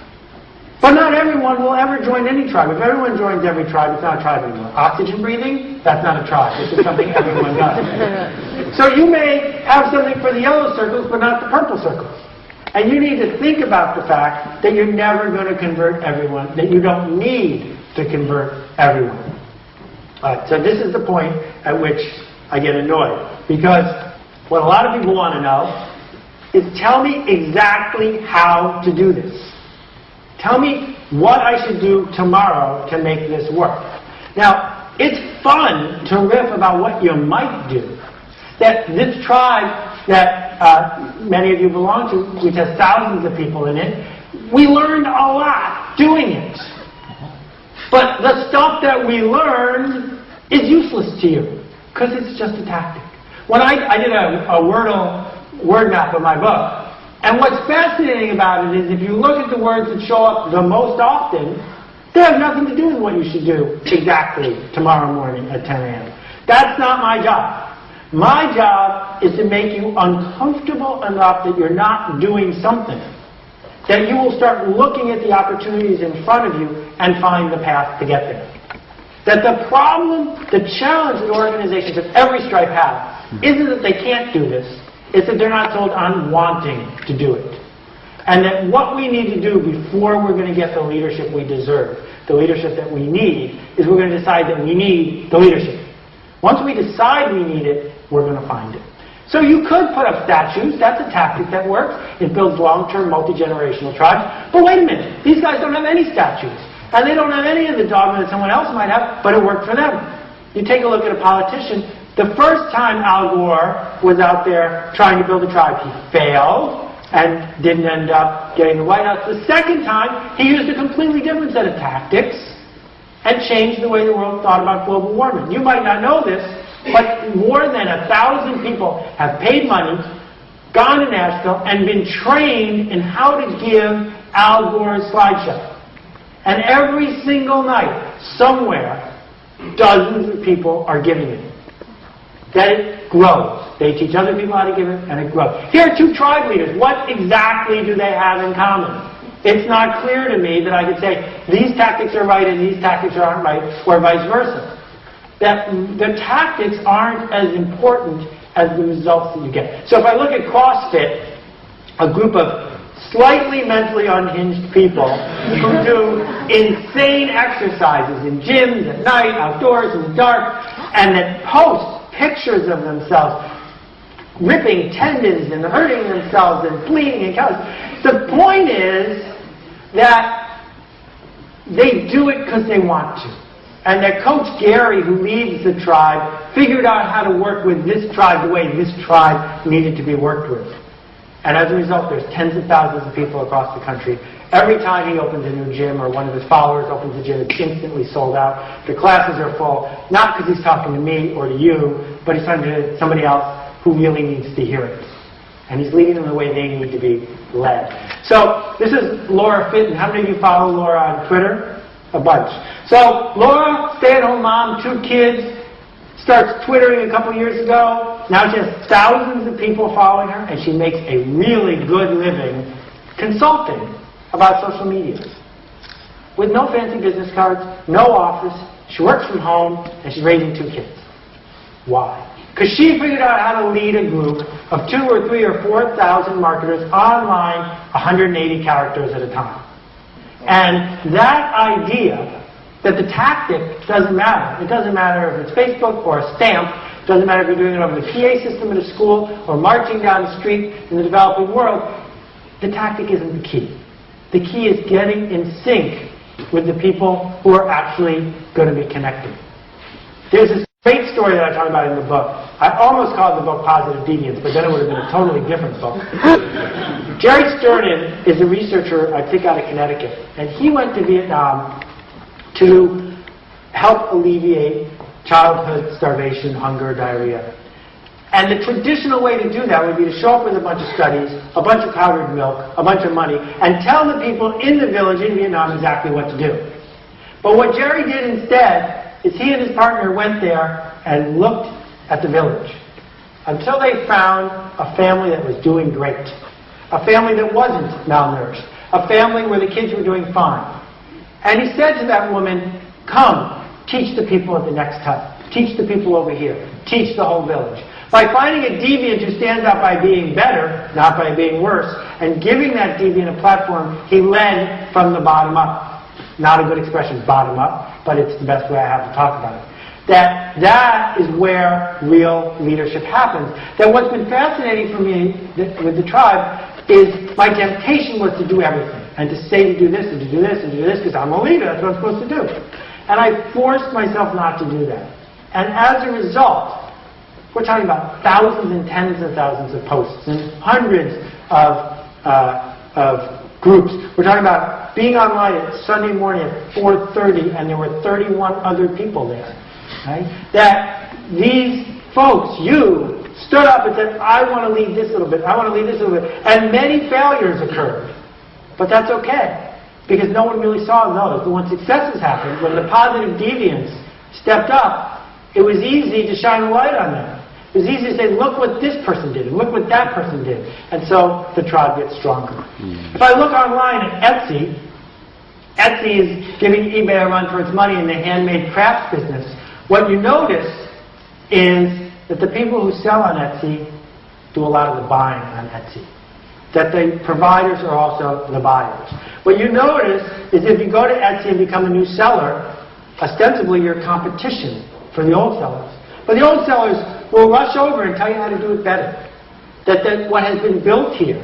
But not everyone will ever join any tribe. If everyone joins every tribe, it's not a tribe anymore. Oxygen breathing, that's not a tribe. It's just something everyone does. So you may have something for the yellow circles, but not the purple circles. And you need to think about the fact that you're never going to convert everyone, that you don't need to convert everyone. So this is the point at which I get annoyed. Because what a lot of people want to know is tell me exactly how to do this. Tell me what I should do tomorrow to make this work. Now, it's fun to riff about what you might do. That this tribe that many of you belong to, which has thousands of people in it, we learned a lot doing it. But the stuff that we learned is useless to you, because it's just a tactic. When I did a word map of my book, and what's fascinating about it is if you look at the words that show up the most often, they have nothing to do with what you should do exactly tomorrow morning at 10 a.m. That's not my job. My job is to make you uncomfortable enough that you're not doing something, that you will start looking at the opportunities in front of you and find the path to get there. That the problem, the challenge that organizations of every stripe have isn't that they can't do this, it's that they're not sold on wanting to do it. And that what we need to do before we're going to get the leadership we deserve, the leadership that we need, is we're going to decide that we need the leadership. Once we decide we need it, we're going to find it. So you could put up statues. That's a tactic that works. It builds long-term, multi-generational tribes. But wait a minute. These guys don't have any statues. And they don't have any of the dogma that someone else might have, but it worked for them. You take a look at a politician. The first time Al Gore was out there trying to build a tribe, he failed and didn't end up getting the White House. The second time, he used a completely different set of tactics and changed the way the world thought about global warming. You might not know this, but more than 1,000 people have paid money, gone to Nashville, and been trained in how to give Al Gore's slideshow. And every single night, somewhere, dozens of people are giving it. That it grows. They teach other people how to give it, and it grows. Here are two tribe leaders. What exactly do they have in common? It's not clear to me that I could say, these tactics are right and these tactics aren't right, or vice versa. That the tactics aren't as important as the results that you get. So if I look at CrossFit, a group of slightly mentally unhinged people who do insane exercises in gyms at night, outdoors, in the dark, and that post pictures of themselves ripping tendons and hurting themselves and bleeding and calluses. The point is that they do it because they want to. And that Coach Gary, who leads the tribe, figured out how to work with this tribe the way this tribe needed to be worked with. And as a result, there's tens of thousands of people across the country. Every time he opens a new gym or one of his followers opens a gym, it's instantly sold out. The classes are full, not because he's talking to me or to you, but he's talking to somebody else who really needs to hear it. And he's leading them the way they need to be led. So this is Laura Fitton. How many of you follow Laura on Twitter? A bunch. So Laura, stay-at-home mom, 2 kids, starts Twittering a couple years ago. Now she has thousands of people following her, and she makes a really good living consulting about social media. With no fancy business cards, no office, she works from home, and she's raising 2 kids. Why? Because she figured out how to lead a group of 2 or 3 or 4,000 marketers online, 180 characters at a time. And that idea that the tactic doesn't matter. It doesn't matter if it's Facebook or a stamp. It doesn't matter if you're doing it over the PA system at a school or marching down the street in the developing world. The tactic isn't the key. The key is getting in sync with the people who are actually going to be connected. There's this great story that I talk about in the book. I almost called the book Positive Deviance, but then it would have been a totally different book. Jerry Sternin is a researcher, I think, out of Connecticut. And he went to Vietnam to help alleviate childhood starvation, hunger, diarrhea. And the traditional way to do that would be to show up with a bunch of studies, a bunch of powdered milk, a bunch of money, and tell the people in the village in Vietnam exactly what to do. But what Jerry did instead is he and his partner went there and looked at the village until they found a family that was doing great, a family that wasn't malnourished, a family where the kids were doing fine. And he said to that woman, come, teach the people at the next hut, teach the people over here, teach the whole village. By finding a deviant who stands out by being better, not by being worse, and giving that deviant a platform, he led from the bottom up. Not a good expression, bottom up, but it's the best way I have to talk about it. That is where real leadership happens. That what's been fascinating for me with the tribe is my temptation was to do everything, and to say to do this, and to do this, and to do this, because I'm a leader, that's what I'm supposed to do. And I forced myself not to do that. And as a result, we're talking about thousands and tens of thousands of posts and hundreds of groups. We're talking about being online at Sunday morning at 4:30, and there were 31 other people there. Right? That these folks, you, stood up and said, I want to lead this little bit, I want to lead this little bit. And many failures occurred. But that's okay, because no one really saw those. But when successes happened, when the positive deviants stepped up, it was easy to shine a light on them. It was easy to say, look what this person did, and look what that person did. And so the tribe gets stronger. If I look online at Etsy, Etsy is giving eBay a run for its money in the handmade crafts business. What you notice is that the people who sell on Etsy do a lot of the buying on Etsy. That the providers are also the buyers. What you notice is if you go to Etsy and become a new seller, ostensibly you're competition for the old sellers. But the old sellers will rush over and tell you how to do it better. That what has been built here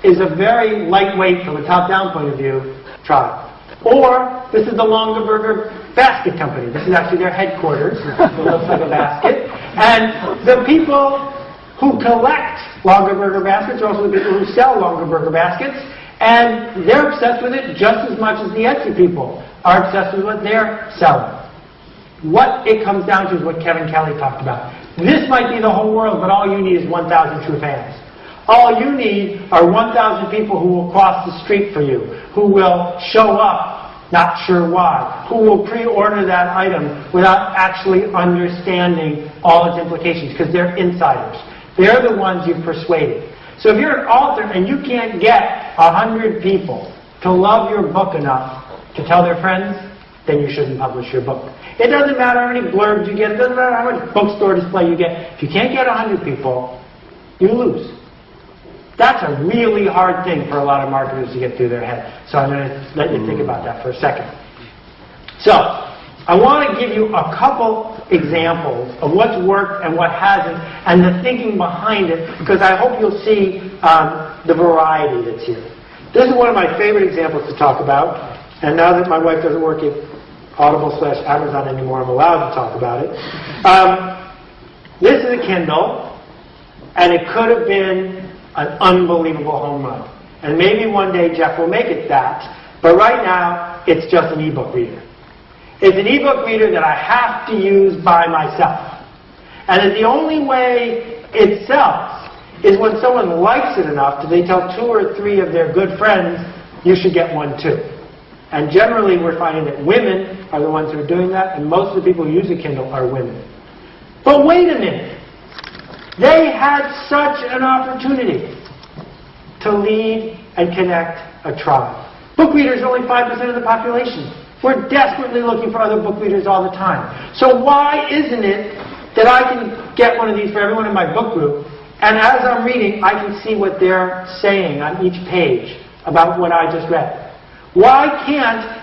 is a very lightweight, from a top-down point of view, tribe. Or this is the Longaberger Basket Company. This is actually their headquarters. It looks like a basket. And the people who collect Longaberger baskets are also the people who sell Longaberger baskets. And they're obsessed with it just as much as the Etsy people are obsessed with what they're selling. What it comes down to is what Kevin Kelly talked about. This might be the whole world, but all you need is 1,000 true fans. All you need are 1,000 people who will cross the street for you, who will show up, not sure why, who will pre-order that item without actually understanding all its implications, because they're insiders. They're the ones you've persuaded. So if you're an author and you can't get 100 people to love your book enough to tell their friends, then you shouldn't publish your book. It doesn't matter how many blurbs you get. It doesn't matter how much bookstore display you get. If you can't get 100 people, you lose. That's a really hard thing for a lot of marketers to get through their head. So I'm going to let you think about that for a second. So I want to give you a couple examples of what's worked and what hasn't, and the thinking behind it, because I hope you'll see the variety that's here. This is one of my favorite examples to talk about. And now that my wife doesn't work at Audible/Amazon anymore, I'm allowed to talk about it. This is a Kindle, and it could have been an unbelievable home run. And maybe one day Jeff will make it that, but right now it's just an ebook reader. It's an ebook reader that I have to use by myself. And the only way it sells is when someone likes it enough that they tell 2 or 3 of their good friends, you should get one too. And generally we're finding that women are the ones who are doing that, and most of the people who use a Kindle are women. But wait a minute. They had such an opportunity to lead and connect a tribe. Book readers are only 5% of the population. We're desperately looking for other book readers all the time. So why isn't it that I can get one of these for everyone in my book group, and as I'm reading, I can see what they're saying on each page about what I just read? Why can't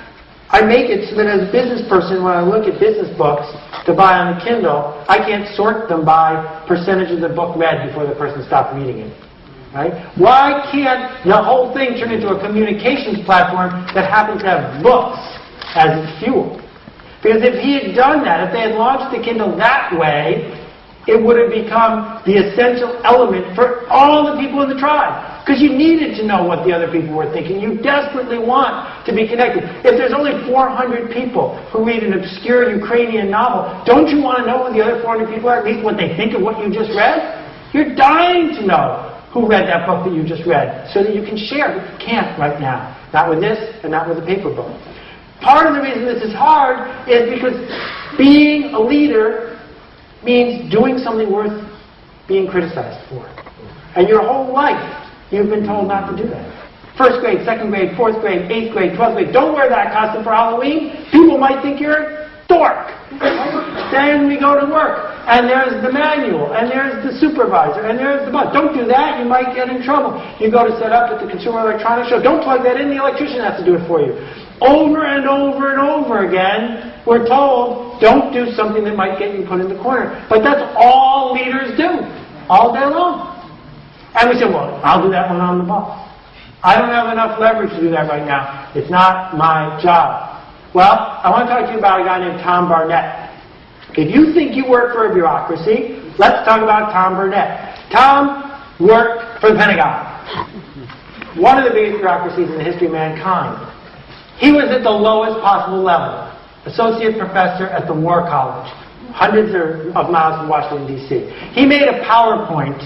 I make it so that as a business person, when I look at business books to buy on the Kindle, I can't sort them by percentage of the book read before the person stopped reading it. Right? Why can't the whole thing turn into a communications platform that happens to have books as its fuel? Because if he had done that, if they had launched the Kindle that way, it would have become the essential element for all the people in the tribe. Because you needed to know what the other people were thinking. You desperately want to be connected. If there's only 400 people who read an obscure Ukrainian novel, don't you want to know who the other 400 people are, at least what they think of what you just read? You're dying to know who read that book that you just read, so that you can share. But you can't right now. Not with this, and not with the paper book. Part of the reason this is hard is because being a leader means doing something worth being criticized for. And your whole life, you've been told not to do that. First grade, second grade, fourth grade, 8th grade, 12th grade. Don't wear that costume for Halloween. People might think you're a dork. Then we go to work, and there's the manual, and there's the supervisor, and there's the boss. Don't do that, you might get in trouble. You go to set up at the Consumer Electronics Show. Don't plug that in, the electrician has to do it for you. Over and over and over again, we're told, don't do something that might get you put in the corner. But that's all leaders do, all day long. And we say, well, I'll do that when I'm the boss. I don't have enough leverage to do that right now. It's not my job. Well, I want to talk to you about a guy named Tom Barnett. If you think you work for a bureaucracy, let's talk about Tom Barnett. Tom worked for the Pentagon. One of the biggest bureaucracies in the history of mankind. He was at the lowest possible level. Associate professor at the War College, hundreds of miles from Washington, D.C. He made a PowerPoint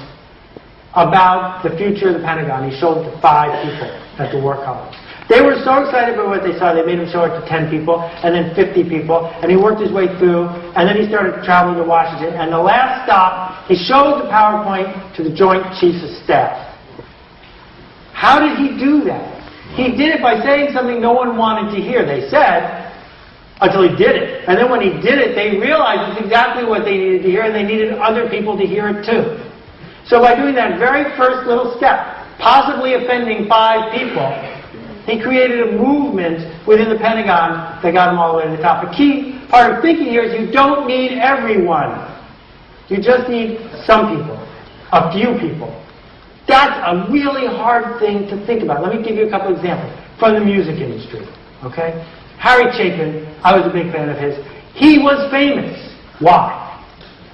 about the future of the Pentagon. He showed it to 5 people at the War College. They were so excited by what they saw, they made him show it to 10 people, and then 50 people, and he worked his way through, and then he started traveling to Washington, and the last stop, he showed the PowerPoint to the Joint Chiefs of Staff. How did he do that? He did it by saying something no one wanted to hear, they said, until he did it. And then when he did it, they realized it's exactly what they needed to hear, and they needed other people to hear it too. So by doing that very first little step, possibly offending 5 people, he created a movement within the Pentagon that got him all the way to the top. A key part of thinking here is you don't need everyone. You just need some people, a few people. That's a really hard thing to think about. Let me give you a couple examples from the music industry. Okay? Harry Chapin, I was a big fan of his. He was famous. Why?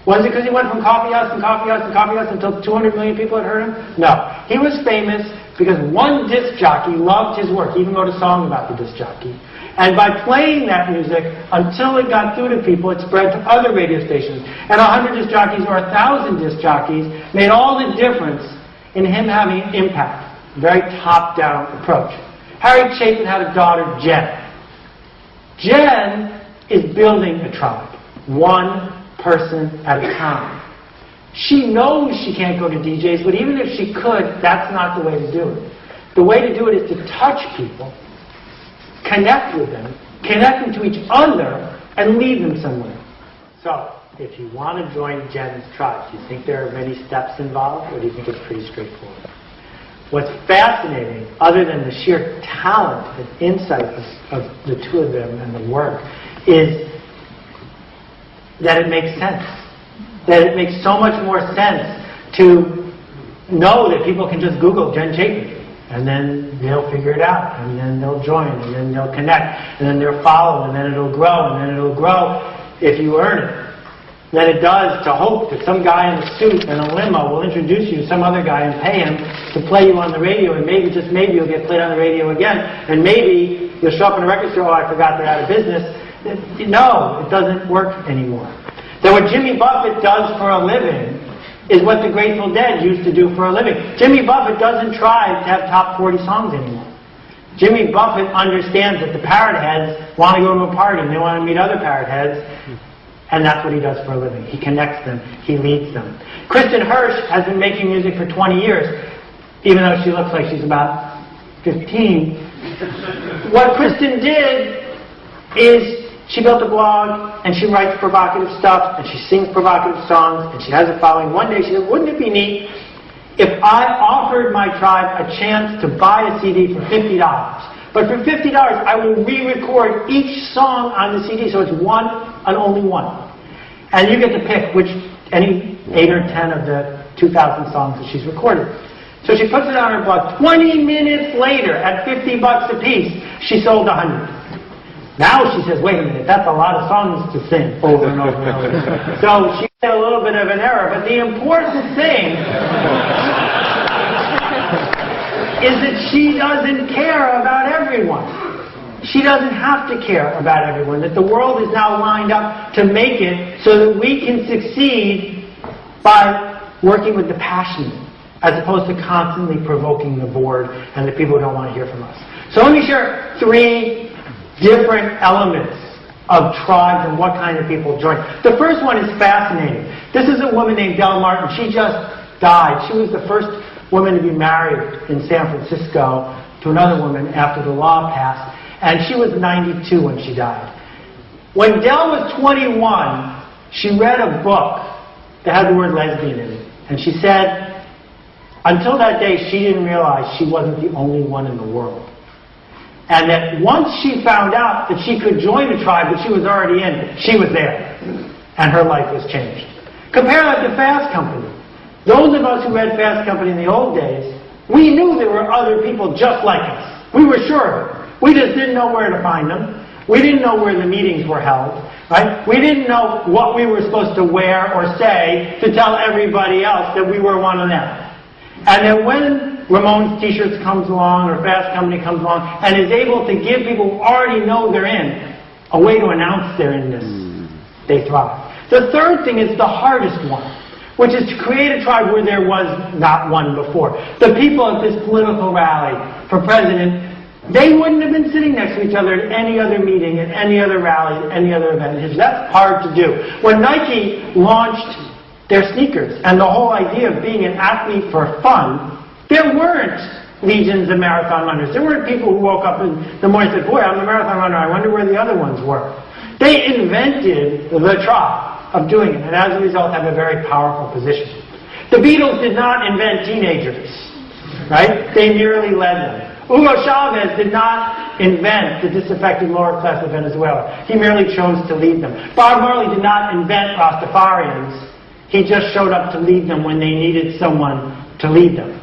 Was it because he went from coffee house and coffee house and coffee house until 200 million people had heard him? No. He was famous because one disc jockey loved his work. He even wrote a song about the disc jockey. And by playing that music until it got through to people, it spread to other radio stations. And 100 disc jockeys or 1,000 disc jockeys made all the difference in him having an impact. Very top-down approach. Harry Chapin had a daughter, Jen. Jen is building a tribe. One person at a time. She knows she can't go to DJs, but even if she could, that's not the way to do it. The way to do it is to touch people, connect with them, connect them to each other, and lead them somewhere. So, if you want to join Jen's tribe, do you think there are many steps involved, or do you think it's pretty straightforward? What's fascinating, other than the sheer talent and insight of the two of them and the work, is that it makes sense. That it makes so much more sense to know that people can just Google Jen Chapin, and then they'll figure it out, and then they'll join, and then they'll connect, and then they'll follow, and then it'll grow, and then it'll grow if you earn it. Than it does to hope that some guy in a suit and a limo will introduce you to some other guy and pay him to play you on the radio, and maybe, just maybe, you'll get played on the radio again, and maybe you'll show up in a record store, oh, I forgot they're out of business. No, it doesn't work anymore. That what Jimmy Buffett does for a living is what the Grateful Dead used to do for a living. Jimmy Buffett doesn't try to have top 40 songs anymore. Jimmy Buffett understands that the parrot heads want to go to a party and they want to meet other parrot heads, and that's what he does for a living. He connects them. He leads them. Kristen Hirsch has been making music for 20 years, even though she looks like she's about 15. What Kristen did is she built a blog, and she writes provocative stuff, and she sings provocative songs, and she has a following. One day she said, wouldn't it be neat if I offered my tribe a chance to buy a CD for $50 But for $50, I will re-record each song on the CD, so it's one and only one. And you get to pick any 8 or 10 of the 2,000 songs that she's recorded. So she puts it on her blog. 20 minutes later, at $50 a piece, she sold 100. Now she says, wait a minute, that's a lot of songs to sing over and over and over. So she made a little bit of an error, but the important thing is that she doesn't care about everyone. She doesn't have to care about everyone, that the world is now lined up to make it so that we can succeed by working with the passionate, as opposed to constantly provoking the bored and the people who don't want to hear from us. So let me share 3 different elements of tribes and what kind of people join. The first one is fascinating. This is a woman named Del Martin. She just died. She was the first woman to be married in San Francisco to another woman after the law passed. And she was 92 when she died. When Del was 21, she read a book that had the word lesbian in it. And she said, until that day, she didn't realize she wasn't the only one in the world. And that once she found out that she could join a tribe that she was already in, she was there. And her life was changed. Compare that to Fast Company. Those of us who read Fast Company in the old days, we knew there were other people just like us. We were sure of it. We just didn't know where to find them. We didn't know where the meetings were held. Right? We didn't know what we were supposed to wear or say to tell everybody else that we were one of them. And then when Ramones t-shirts comes along or Fast Company comes along and is able to give people who already know they're in a way to announce their inness, they thrive. The third thing is the hardest one, which is to create a tribe where there was not one before. The people at this political rally for president, they wouldn't have been sitting next to each other at any other meeting, at any other rally, at any other event. That's hard to do. When Nike launched their sneakers and the whole idea of being an athlete for fun, there weren't legions of marathon runners. There weren't people who woke up in the morning and said, boy, I'm a marathon runner, I wonder where the other ones were. They invented the tribe of doing it, and as a result have a very powerful position. The Beatles did not invent teenagers, right? They merely led them. Hugo Chavez did not invent the disaffected lower class of Venezuela. He merely chose to lead them. Bob Marley did not invent Rastafarians. He just showed up to lead them when they needed someone to lead them.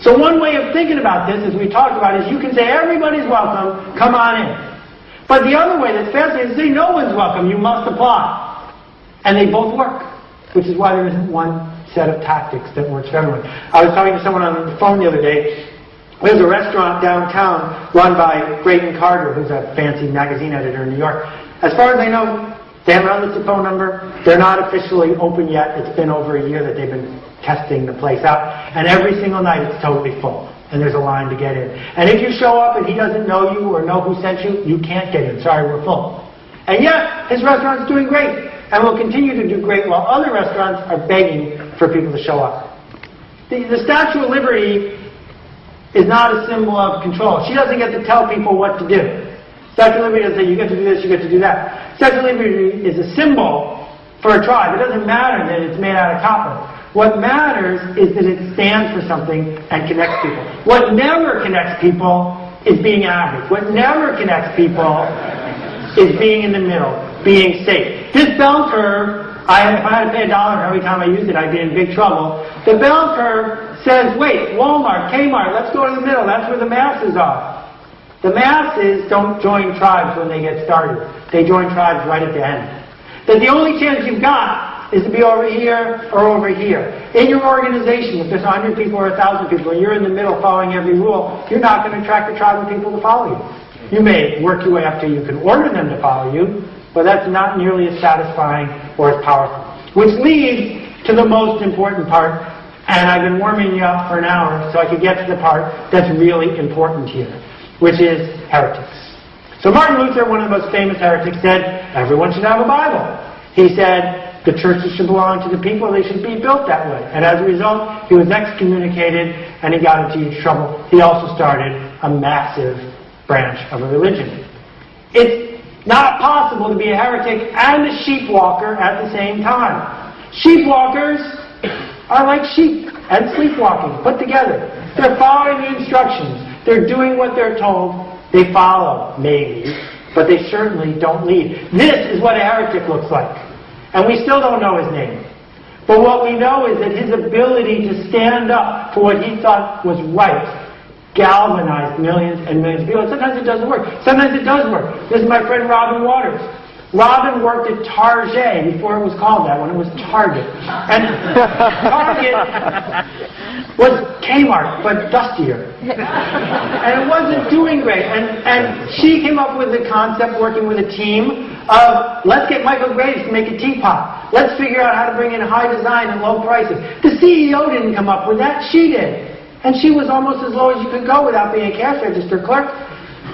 So one way of thinking about this, as we talked about, is you can say everybody's welcome, come on in. But the other way that's fascinating is say no one's welcome, you must apply. And they both work, which is why there isn't one set of tactics that works for everyone. I was talking to someone on the phone the other day. There's a restaurant downtown run by Graydon Carter, who's a fancy magazine editor in New York. As far as I know, they haven't released a phone number. They're not officially open yet. It's been over a year that they've been testing the place out. And every single night it's totally full. And there's a line to get in. And if you show up and he doesn't know you or know who sent you, you can't get in. Sorry, we're full. And yet, his restaurant's doing great. And will continue to do great while other restaurants are begging for people to show up. The Statue of Liberty is not a symbol of control. She doesn't get to tell people what to do. Statue of Liberty doesn't say, you get to do this, you get to do that. Statue of Liberty is a symbol for a tribe. It doesn't matter that it's made out of copper. What matters is that it stands for something and connects people. What never connects people is being average. What never connects people is being in the middle, being safe. This bell curve, if I had to pay $1 every time I used it, I'd be in big trouble. The bell curve says, wait, Walmart, Kmart, let's go to the middle. That's where the masses are. The masses don't join tribes when they get started. They join tribes right at the end. That the only chance you've got is to be over here or over here. In your organization, if there's 100 people or 1,000 people and you're in the middle following every rule, you're not going to attract a tribe of people to follow you. You may work your way up till you can order them to follow you, but that's not nearly as satisfying or as powerful. Which leads to the most important part, and I've been warming you up for an hour so I could get to the part that's really important here, which is heretics. So Martin Luther, one of the most famous heretics, said, everyone should have a Bible. He said, the churches should belong to the people, they should be built that way. And as a result, he was excommunicated and he got into huge trouble. He also started a massive branch of a religion. It's not possible to be a heretic and a sheepwalker at the same time. Sheepwalkers are like sheep and sleepwalking put together. They're following the instructions. They're doing what they're told. They follow, maybe, but they certainly don't lead. This is what a heretic looks like. And we still don't know his name. But what we know is that his ability to stand up for what he thought was right galvanized millions and millions of people. And sometimes it doesn't work. Sometimes it does work. This is my friend Robin Waters. Robin worked at Target before it was called that, when it was Target. And Target was Kmart, but dustier. And it wasn't doing great. And she came up with the concept, working with a team, of let's get Michael Graves to make a teapot. Let's figure out how to bring in high design and low prices. The CEO didn't come up with that. She did. And she was almost as low as you could go without being a cash register clerk.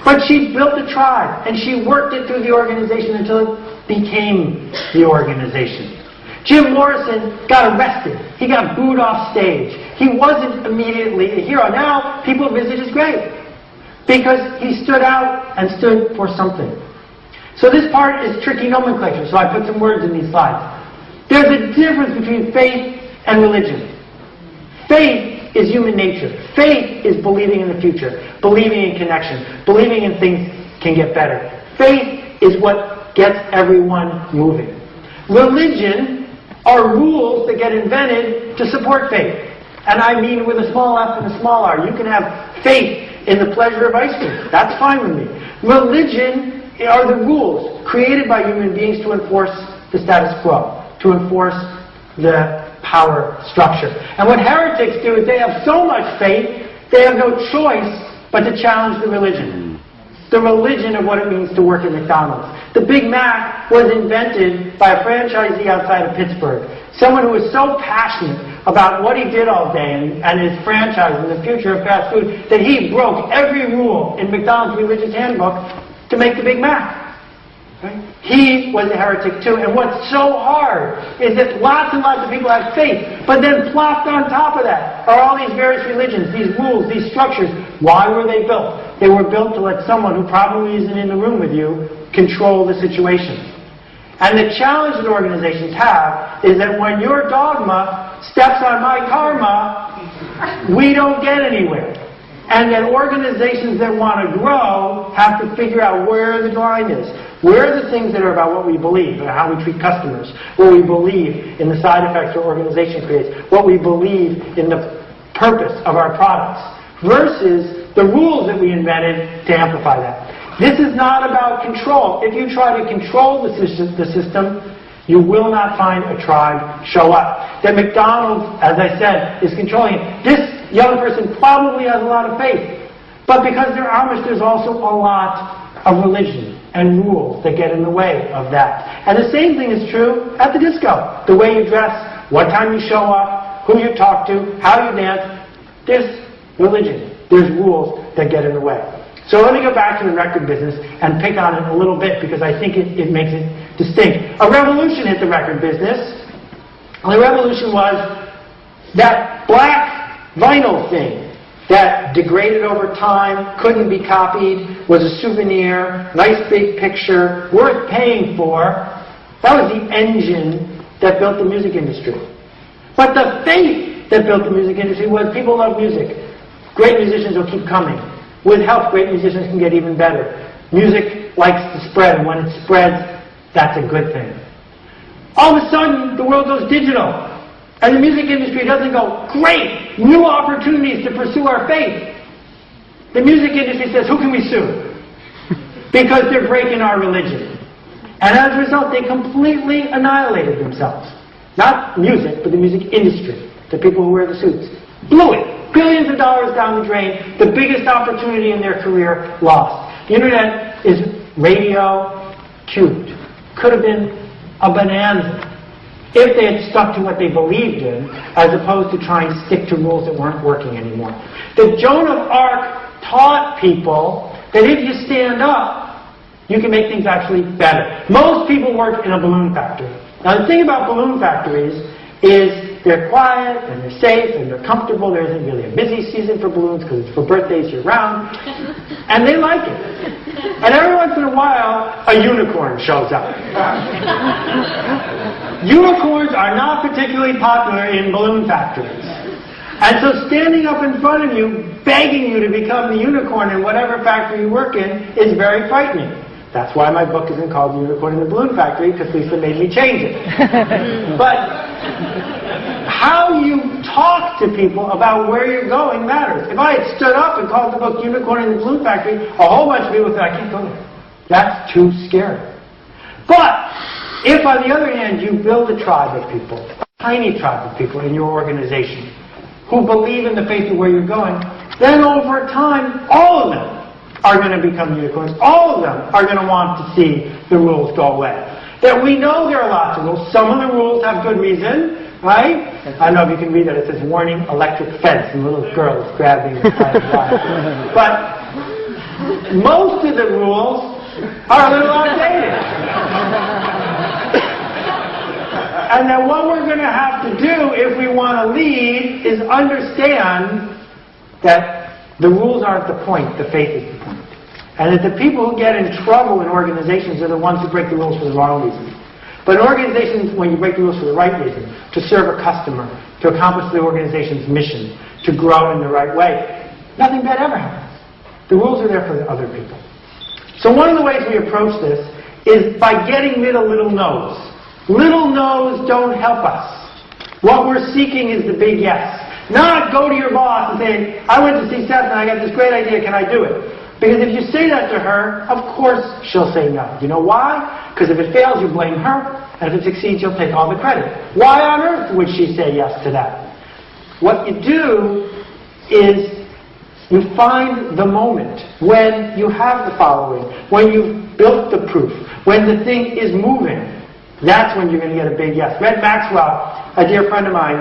But she built a tribe, and she worked it through the organization until it became the organization. Jim Morrison got arrested. He got booed off stage. He wasn't immediately a hero. Now, people visit his grave because he stood out and stood for something. So this part is tricky nomenclature, so I put some words in these slides. There's a difference between faith and religion. Faith is human nature. Faith is believing in the future, believing in connection, believing in things can get better. Faith is what gets everyone moving. Religion are rules that get invented to support faith. And I mean with a small f and a small r. You can have faith in the pleasure of ice cream. That's fine with me. Religion are the rules created by human beings to enforce the status quo, to enforce the power structure. And what heretics do is they have so much faith, they have no choice but to challenge the religion. The religion of what it means to work at McDonald's. The Big Mac was invented by a franchisee outside of Pittsburgh. Someone who was so passionate about what he did all day and his franchise and the future of fast food that he broke every rule in McDonald's religious handbook to make the Big Mac. Right? He was a heretic too. And what's so hard is that lots and lots of people have faith, but then plopped on top of that are all these various religions, these rules, these structures. Why were they built? They were built to let someone who probably isn't in the room with you control the situation. And the challenge that organizations have is that when your dogma steps on my karma, we don't get anywhere. And that organizations that want to grow have to figure out where the line is. Where are the things that are about what we believe, and how we treat customers, what we believe in the side effects our organization creates, what we believe in the purpose of our products, versus the rules that we invented to amplify that. This is not about control. If you try to control the system, you will not find a tribe show up. That McDonald's, as I said, is controlling it. This young person probably has a lot of faith. But because they're Amish, there's also a lot of religion and rules that get in the way of that. And the same thing is true at the disco. The way you dress, what time you show up, who you talk to, how you dance. There's religion. There's rules that get in the way. So let me go back to the record business and pick on it a little bit because I think it makes it distinct. A revolution hit the record business. And the revolution was that black vinyl thing that degraded over time, couldn't be copied, was a souvenir, nice big picture, worth paying for. That was the engine that built the music industry. But the faith that built the music industry was people love music. Great musicians will keep coming. With help, great musicians can get even better. Music likes to spread, and when it spreads, that's a good thing. All of a sudden, the world goes digital. And the music industry doesn't go, great, new opportunities to pursue our faith. The music industry says, who can we sue? Because they're breaking our religion. And as a result, they completely annihilated themselves. Not music, but the music industry. The people who wear the suits. Blew it. Billions of dollars down the drain. The biggest opportunity in their career lost. The internet is radio cubed. Could have been a bonanza if they had stuck to what they believed in, as opposed to trying to stick to rules that weren't working anymore. The Joan of Arc taught people that if you stand up, you can make things actually better. Most people work in a balloon factory. Now the thing about balloon factories is they're quiet, and they're safe, and they're comfortable. There isn't really a busy season for balloons because it's for birthdays year-round. And they like it. And every once in a while, a unicorn shows up. Unicorns are not particularly popular in balloon factories. And so standing up in front of you, begging you to become the unicorn in whatever factory you work in is very frightening. That's why my book isn't called Unicorn in the Balloon Factory, because Lisa made me change it. But how you talk to people about where you're going matters. If I had stood up and called the book Unicorn in the Balloon Factory, a whole bunch of people would say, I can't go there. That's too scary. But if, on the other hand, you build a tribe of people, a tiny tribe of people in your organization, who believe in the faith of where you're going, then over time, all of them are going to become unicorns. All of them are going to want to see the rules go away. That we know there are lots of rules. Some of the rules have good reason, right? I don't know if you can read that. It says, warning, electric fence, and the little girl is grabbing the side of the wire. But most of the rules are a little outdated. And then what we're going to have to do if we want to lead is understand that the rules aren't the point, the faith is the point. And that the people who get in trouble in organizations are the ones who break the rules for the wrong reasons. But in organizations, when you break the rules for the right reason, to serve a customer, to accomplish the organization's mission, to grow in the right way, nothing bad ever happens. The rules are there for the other people. So one of the ways we approach this is by getting rid of little no's. Little no's don't help us. What we're seeking is the big yes. Not go to your boss and say, I went to see Seth and I got this great idea, can I do it? Because if you say that to her, of course she'll say no. You know why? Because if it fails, you blame her, and if it succeeds, you'll take all the credit. Why on earth would she say yes to that? What you do is you find the moment when you have the following, when you've built the proof, when the thing is moving. That's when you're going to get a big yes. Red Maxwell, a dear friend of mine,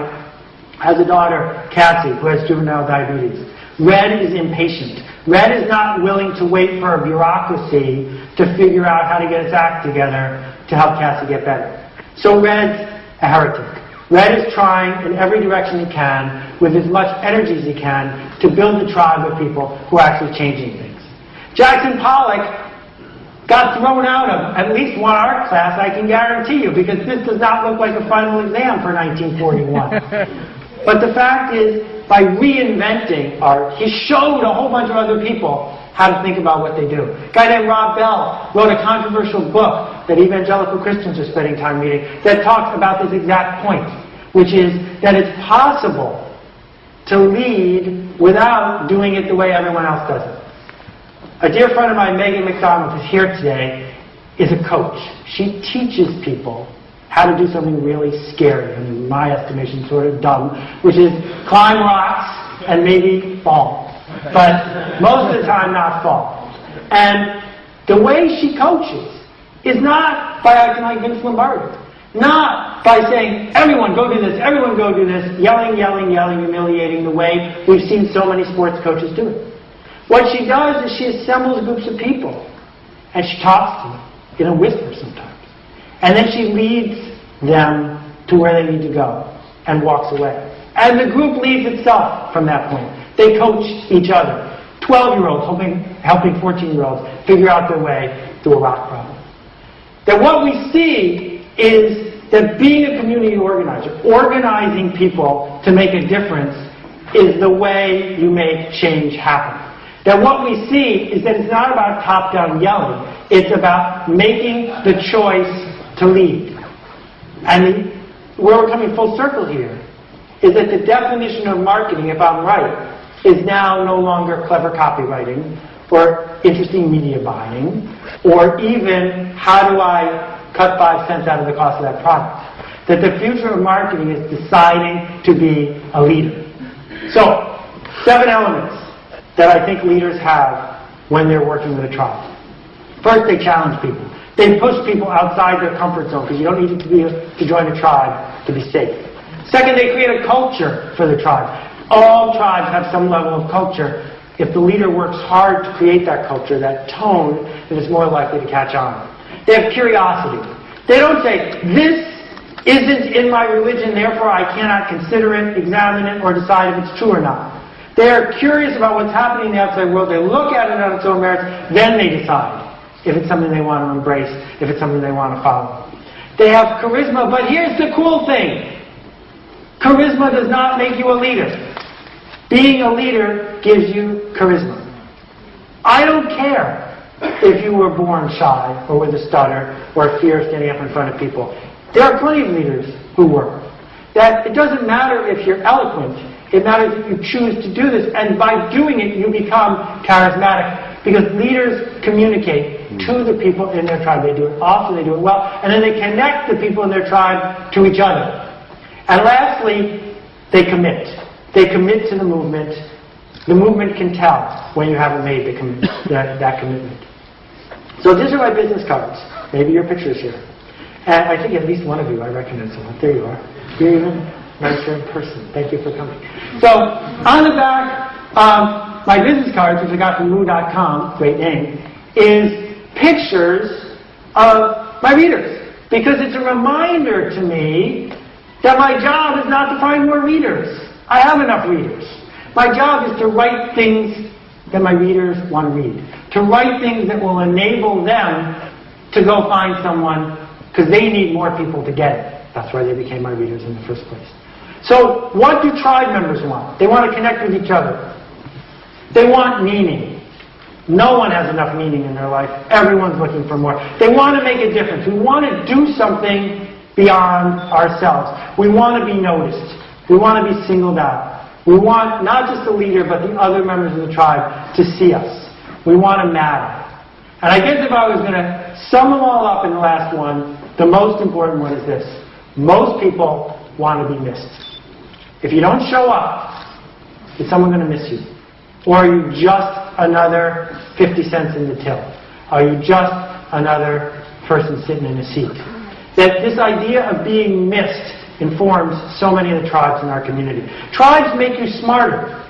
has a daughter, Cassie, who has juvenile diabetes. Red is impatient. Red is not willing to wait for a bureaucracy to figure out how to get its act together to help Cassie get better. So Red's a heretic. Red is trying in every direction he can, with as much energy as he can, to build a tribe of people who are actually changing things. Jackson Pollock got thrown out of at least one art class, I can guarantee you, because this does not look like a final exam for 1941. But the fact is, by reinventing art, he showed a whole bunch of other people how to think about what they do. A guy named Rob Bell wrote a controversial book that evangelical Christians are spending time reading that talks about this exact point, which is that it's possible to lead without doing it the way everyone else does it. A dear friend of mine, Megan McDonald, who's here today, is a coach. She teaches people how to do something really scary, and in my estimation, sort of dumb, which is climb rocks and maybe fall. But most of the time, not fall. And the way she coaches is not by acting like Vince Lombardi. Not by saying, everyone go do this, everyone go do this, yelling, yelling, yelling, humiliating the way we've seen so many sports coaches do it. What she does is she assembles groups of people, and she talks to them in a whisper sometimes. And then she leads them to where they need to go and walks away. And the group leads itself from that point. They coach each other. 12-year-olds helping 14-year-olds figure out their way through a rock problem. That what we see is that being a community organizer, organizing people to make a difference, is the way you make change happen. That what we see is that it's not about top-down yelling. It's about making the choice to lead. And where we're coming full circle here is that the definition of marketing, if I'm right, is now no longer clever copywriting or interesting media buying or even how do I cut 5 cents out of the cost of that product. That the future of marketing is deciding to be a leader. So, 7 elements that I think leaders have when they're working with a tribe. First, they challenge people. They push people outside their comfort zone because you don't need to join a tribe to be safe. Second, they create a culture for the tribe. All tribes have some level of culture. If the leader works hard to create that culture, that tone, then it's more likely to catch on. They have curiosity. They don't say, this isn't in my religion, therefore I cannot consider it, examine it, or decide if it's true or not. They are curious about what's happening in the outside world. They look at it on its own merits, then they decide if it's something they want to embrace, if it's something they want to follow. They have charisma, but here's the cool thing. Charisma does not make you a leader. Being a leader gives you charisma. I don't care if you were born shy or with a stutter or fear of standing up in front of people. There are plenty of leaders who were. That it doesn't matter if you're eloquent. It matters if you choose to do this. And by doing it, you become charismatic. Because leaders communicate to the people in their tribe. They do it often, they do it well. And then they connect the people in their tribe to each other. And lastly, they commit. They commit to the movement. The movement can tell when you haven't made that commitment. So these are my business cards. Maybe your picture's here. And I think at least one of you, I recognize someone. There you are. You're even nicer in person. Thank you for coming. So on the back, my business cards, which I got from moo.com, great name, is pictures of my readers. Because it's a reminder to me that my job is not to find more readers. I have enough readers. My job is to write things that my readers want to read. To write things that will enable them to go find someone, because they need more people to get it. That's why they became my readers in the first place. So what do tribe members want? They want to connect with each other. They want meaning. No one has enough meaning in their life. Everyone's looking for more. They want to make a difference. We want to do something beyond ourselves. We want to be noticed. We want to be singled out. We want not just the leader, but the other members of the tribe to see us. We want to matter. And I guess if I was going to sum them all up in the last one, the most important one is this. Most people want to be missed. If you don't show up, is someone going to miss you? Or are you just another 50 cents in the till? Are you just another person sitting in a seat? That this idea of being missed informs so many of the tribes in our community. Tribes make you smarter.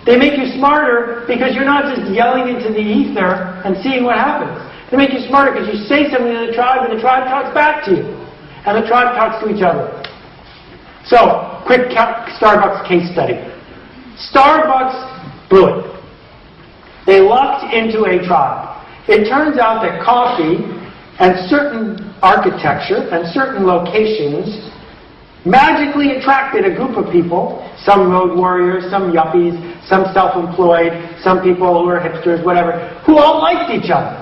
They make you smarter because you're not just yelling into the ether and seeing what happens. They make you smarter because you say something to the tribe and the tribe talks back to you. And the tribe talks to each other. So, quick Starbucks case study. Starbucks blew it. They lucked into a tribe. It turns out that coffee and certain architecture and certain locations magically attracted a group of people, some road warriors, some yuppies, some self-employed, some people who are hipsters, whatever, who all liked each other.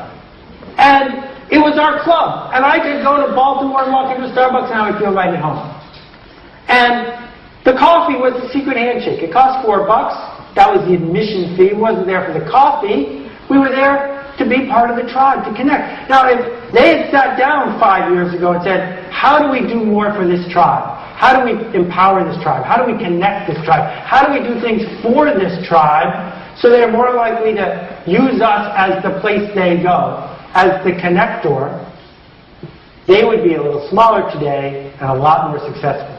And it was our club. And I could go to Baltimore and walk into Starbucks and I would feel right at home. And the coffee was the secret handshake. It cost $4. That was the admission fee. We wasn't there for the coffee. We were there to be part of the tribe, to connect. Now, if they had sat down 5 years ago and said, how do we do more for this tribe? How do we empower this tribe? How do we connect this tribe? How do we do things for this tribe so they're more likely to use us as the place they go, as the connector? They would be a little smaller today and a lot more successful.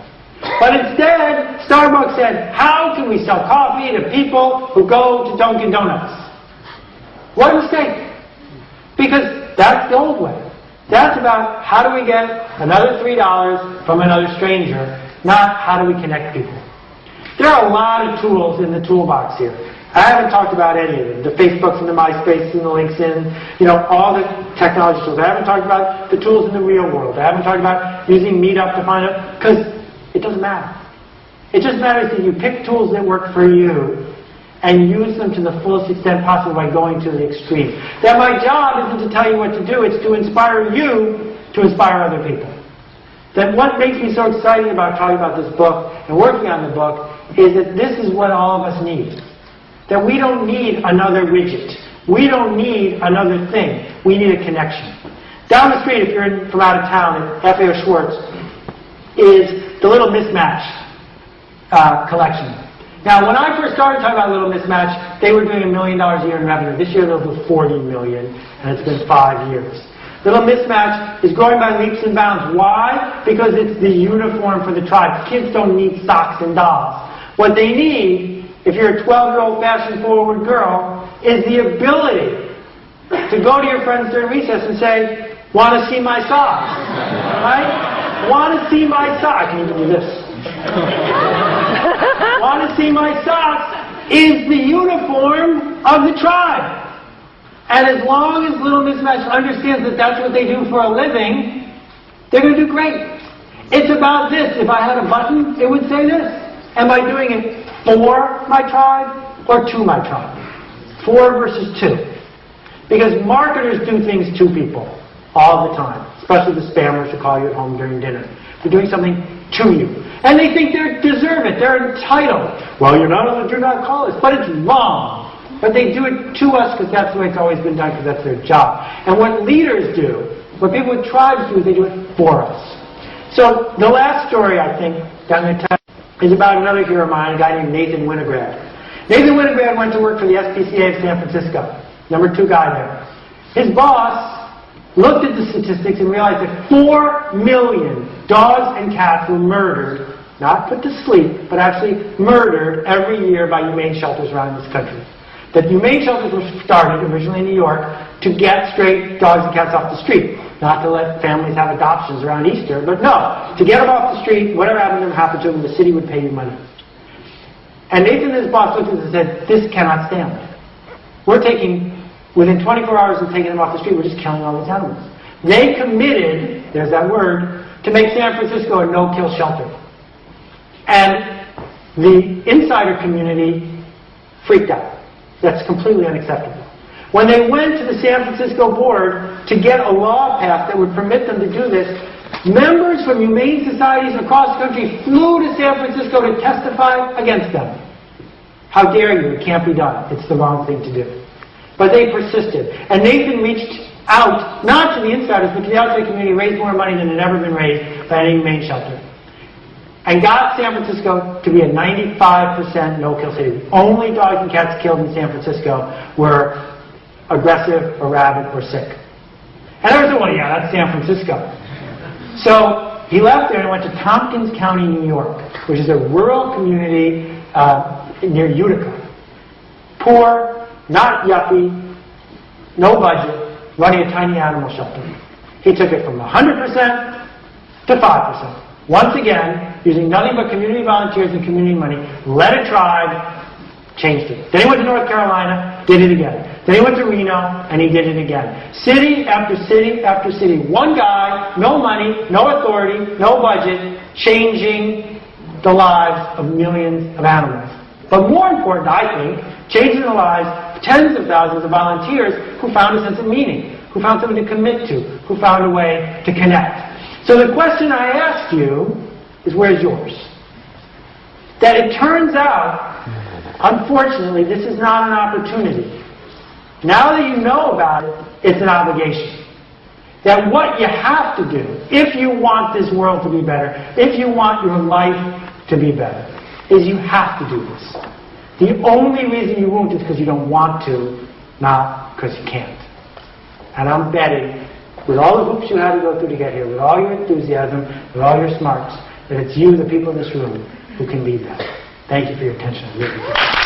But instead, Starbucks said, how can we sell coffee to people who go to Dunkin' Donuts? What a mistake. Because that's the old way. That's about how do we get another $3 from another stranger, not how do we connect people. There are a lot of tools in the toolbox here. I haven't talked about any of them. The Facebooks and the MySpace and the LinkedIn, all the technology tools. I haven't talked about the tools in the real world. I haven't talked about using Meetup to find out, because it doesn't matter. It just matters that you pick tools that work for you and use them to the fullest extent possible by going to the extreme. That my job isn't to tell you what to do, it's to inspire you to inspire other people. That what makes me so excited about talking about this book and working on the book is that this is what all of us need. That we don't need another widget. We don't need another thing. We need a connection. Down the street, if you're from out of town, at F.A.O. Schwartz, is the Little Mismatch collection. Now, when I first started talking about Little Mismatch, they were doing $1 million a year in revenue. This year they'll do $40 million, and it's been 5 years. Little Mismatch is growing by leaps and bounds. Why? Because it's the uniform for the tribe. Kids don't need socks and dolls. What they need, if you're a 12-year-old fashion-forward girl, is the ability to go to your friends during recess and say, want to see my socks? Right? Want to see my socks? I can even do this. Want to see my socks is the uniform of the tribe. And as long as Little Mismatch understands that that's what they do for a living, they're going to do great. It's about this. If I had a button, it would say this. And by doing it for my tribe or to my tribe? 4 versus 2. Because marketers do things to people all the time, especially the spammers who call you at home during dinner. They're doing something to you. And they think they deserve it. They're entitled. Well, you're not on the do not call list, but it's wrong. But they do it to us because that's the way it's always been done, because that's their job. And what leaders do, what people with tribes do, is they do it for us. So the last story, I think, that I'm going to tell is about another hero of mine, a guy named Nathan Winograd. Nathan Winograd went to work for the SPCA of San Francisco. #2 guy there. His boss looked at the statistics and realized that 4 million dogs and cats were murdered, not put to sleep, but actually murdered every year by humane shelters around this country. That humane shelters were started originally in New York to get stray dogs and cats off the street. Not to let families have adoptions around Easter, but no, to get them off the street, whatever happened to them happened to them, the city would pay you money. And Nathan and his boss looked at this and said, this cannot stand. We're taking, within 24 hours of taking them off the street, we're just killing all these animals. They committed, there's that word, to make San Francisco a no-kill shelter. And the insider community freaked out. That's completely unacceptable. When they went to the San Francisco board to get a law passed that would permit them to do this, members from humane societies across the country flew to San Francisco to testify against them. How dare you? It can't be done. It's the wrong thing to do. But they persisted. And Nathan reached out, not to the insiders, but to the outside community, raised more money than had ever been raised by any humane shelter. And got San Francisco to be a 95% no-kill city. The only dogs and cats killed in San Francisco were aggressive or rabid or sick. And I was like, well, yeah, that's San Francisco. So he left there and went to Tompkins County, New York, which is a rural community near Utica. Poor, not yuppie, no budget, running a tiny animal shelter. He took it from 100% to 5%. Once again, using nothing but community volunteers and community money, led a tribe, changed it. Then he went to North Carolina, did it again. Then he went to Reno, and he did it again. City after city after city. One guy, no money, no authority, no budget, changing the lives of millions of animals. But more important, I think, changing the lives of tens of thousands of volunteers who found a sense of meaning, who found something to commit to, who found a way to connect. So the question I ask you is, where's yours? That it turns out, unfortunately, this is not an opportunity. Now that you know about it, it's an obligation. That what you have to do, if you want this world to be better, if you want your life to be better, is you have to do this. The only reason you won't is because you don't want to, not because you can't. And I'm betting, with all the hoops you had to go through to get here, with all your enthusiasm, with all your smarts, that it's you, the people in this room, who can lead that. Thank you for your attention. I really appreciate it.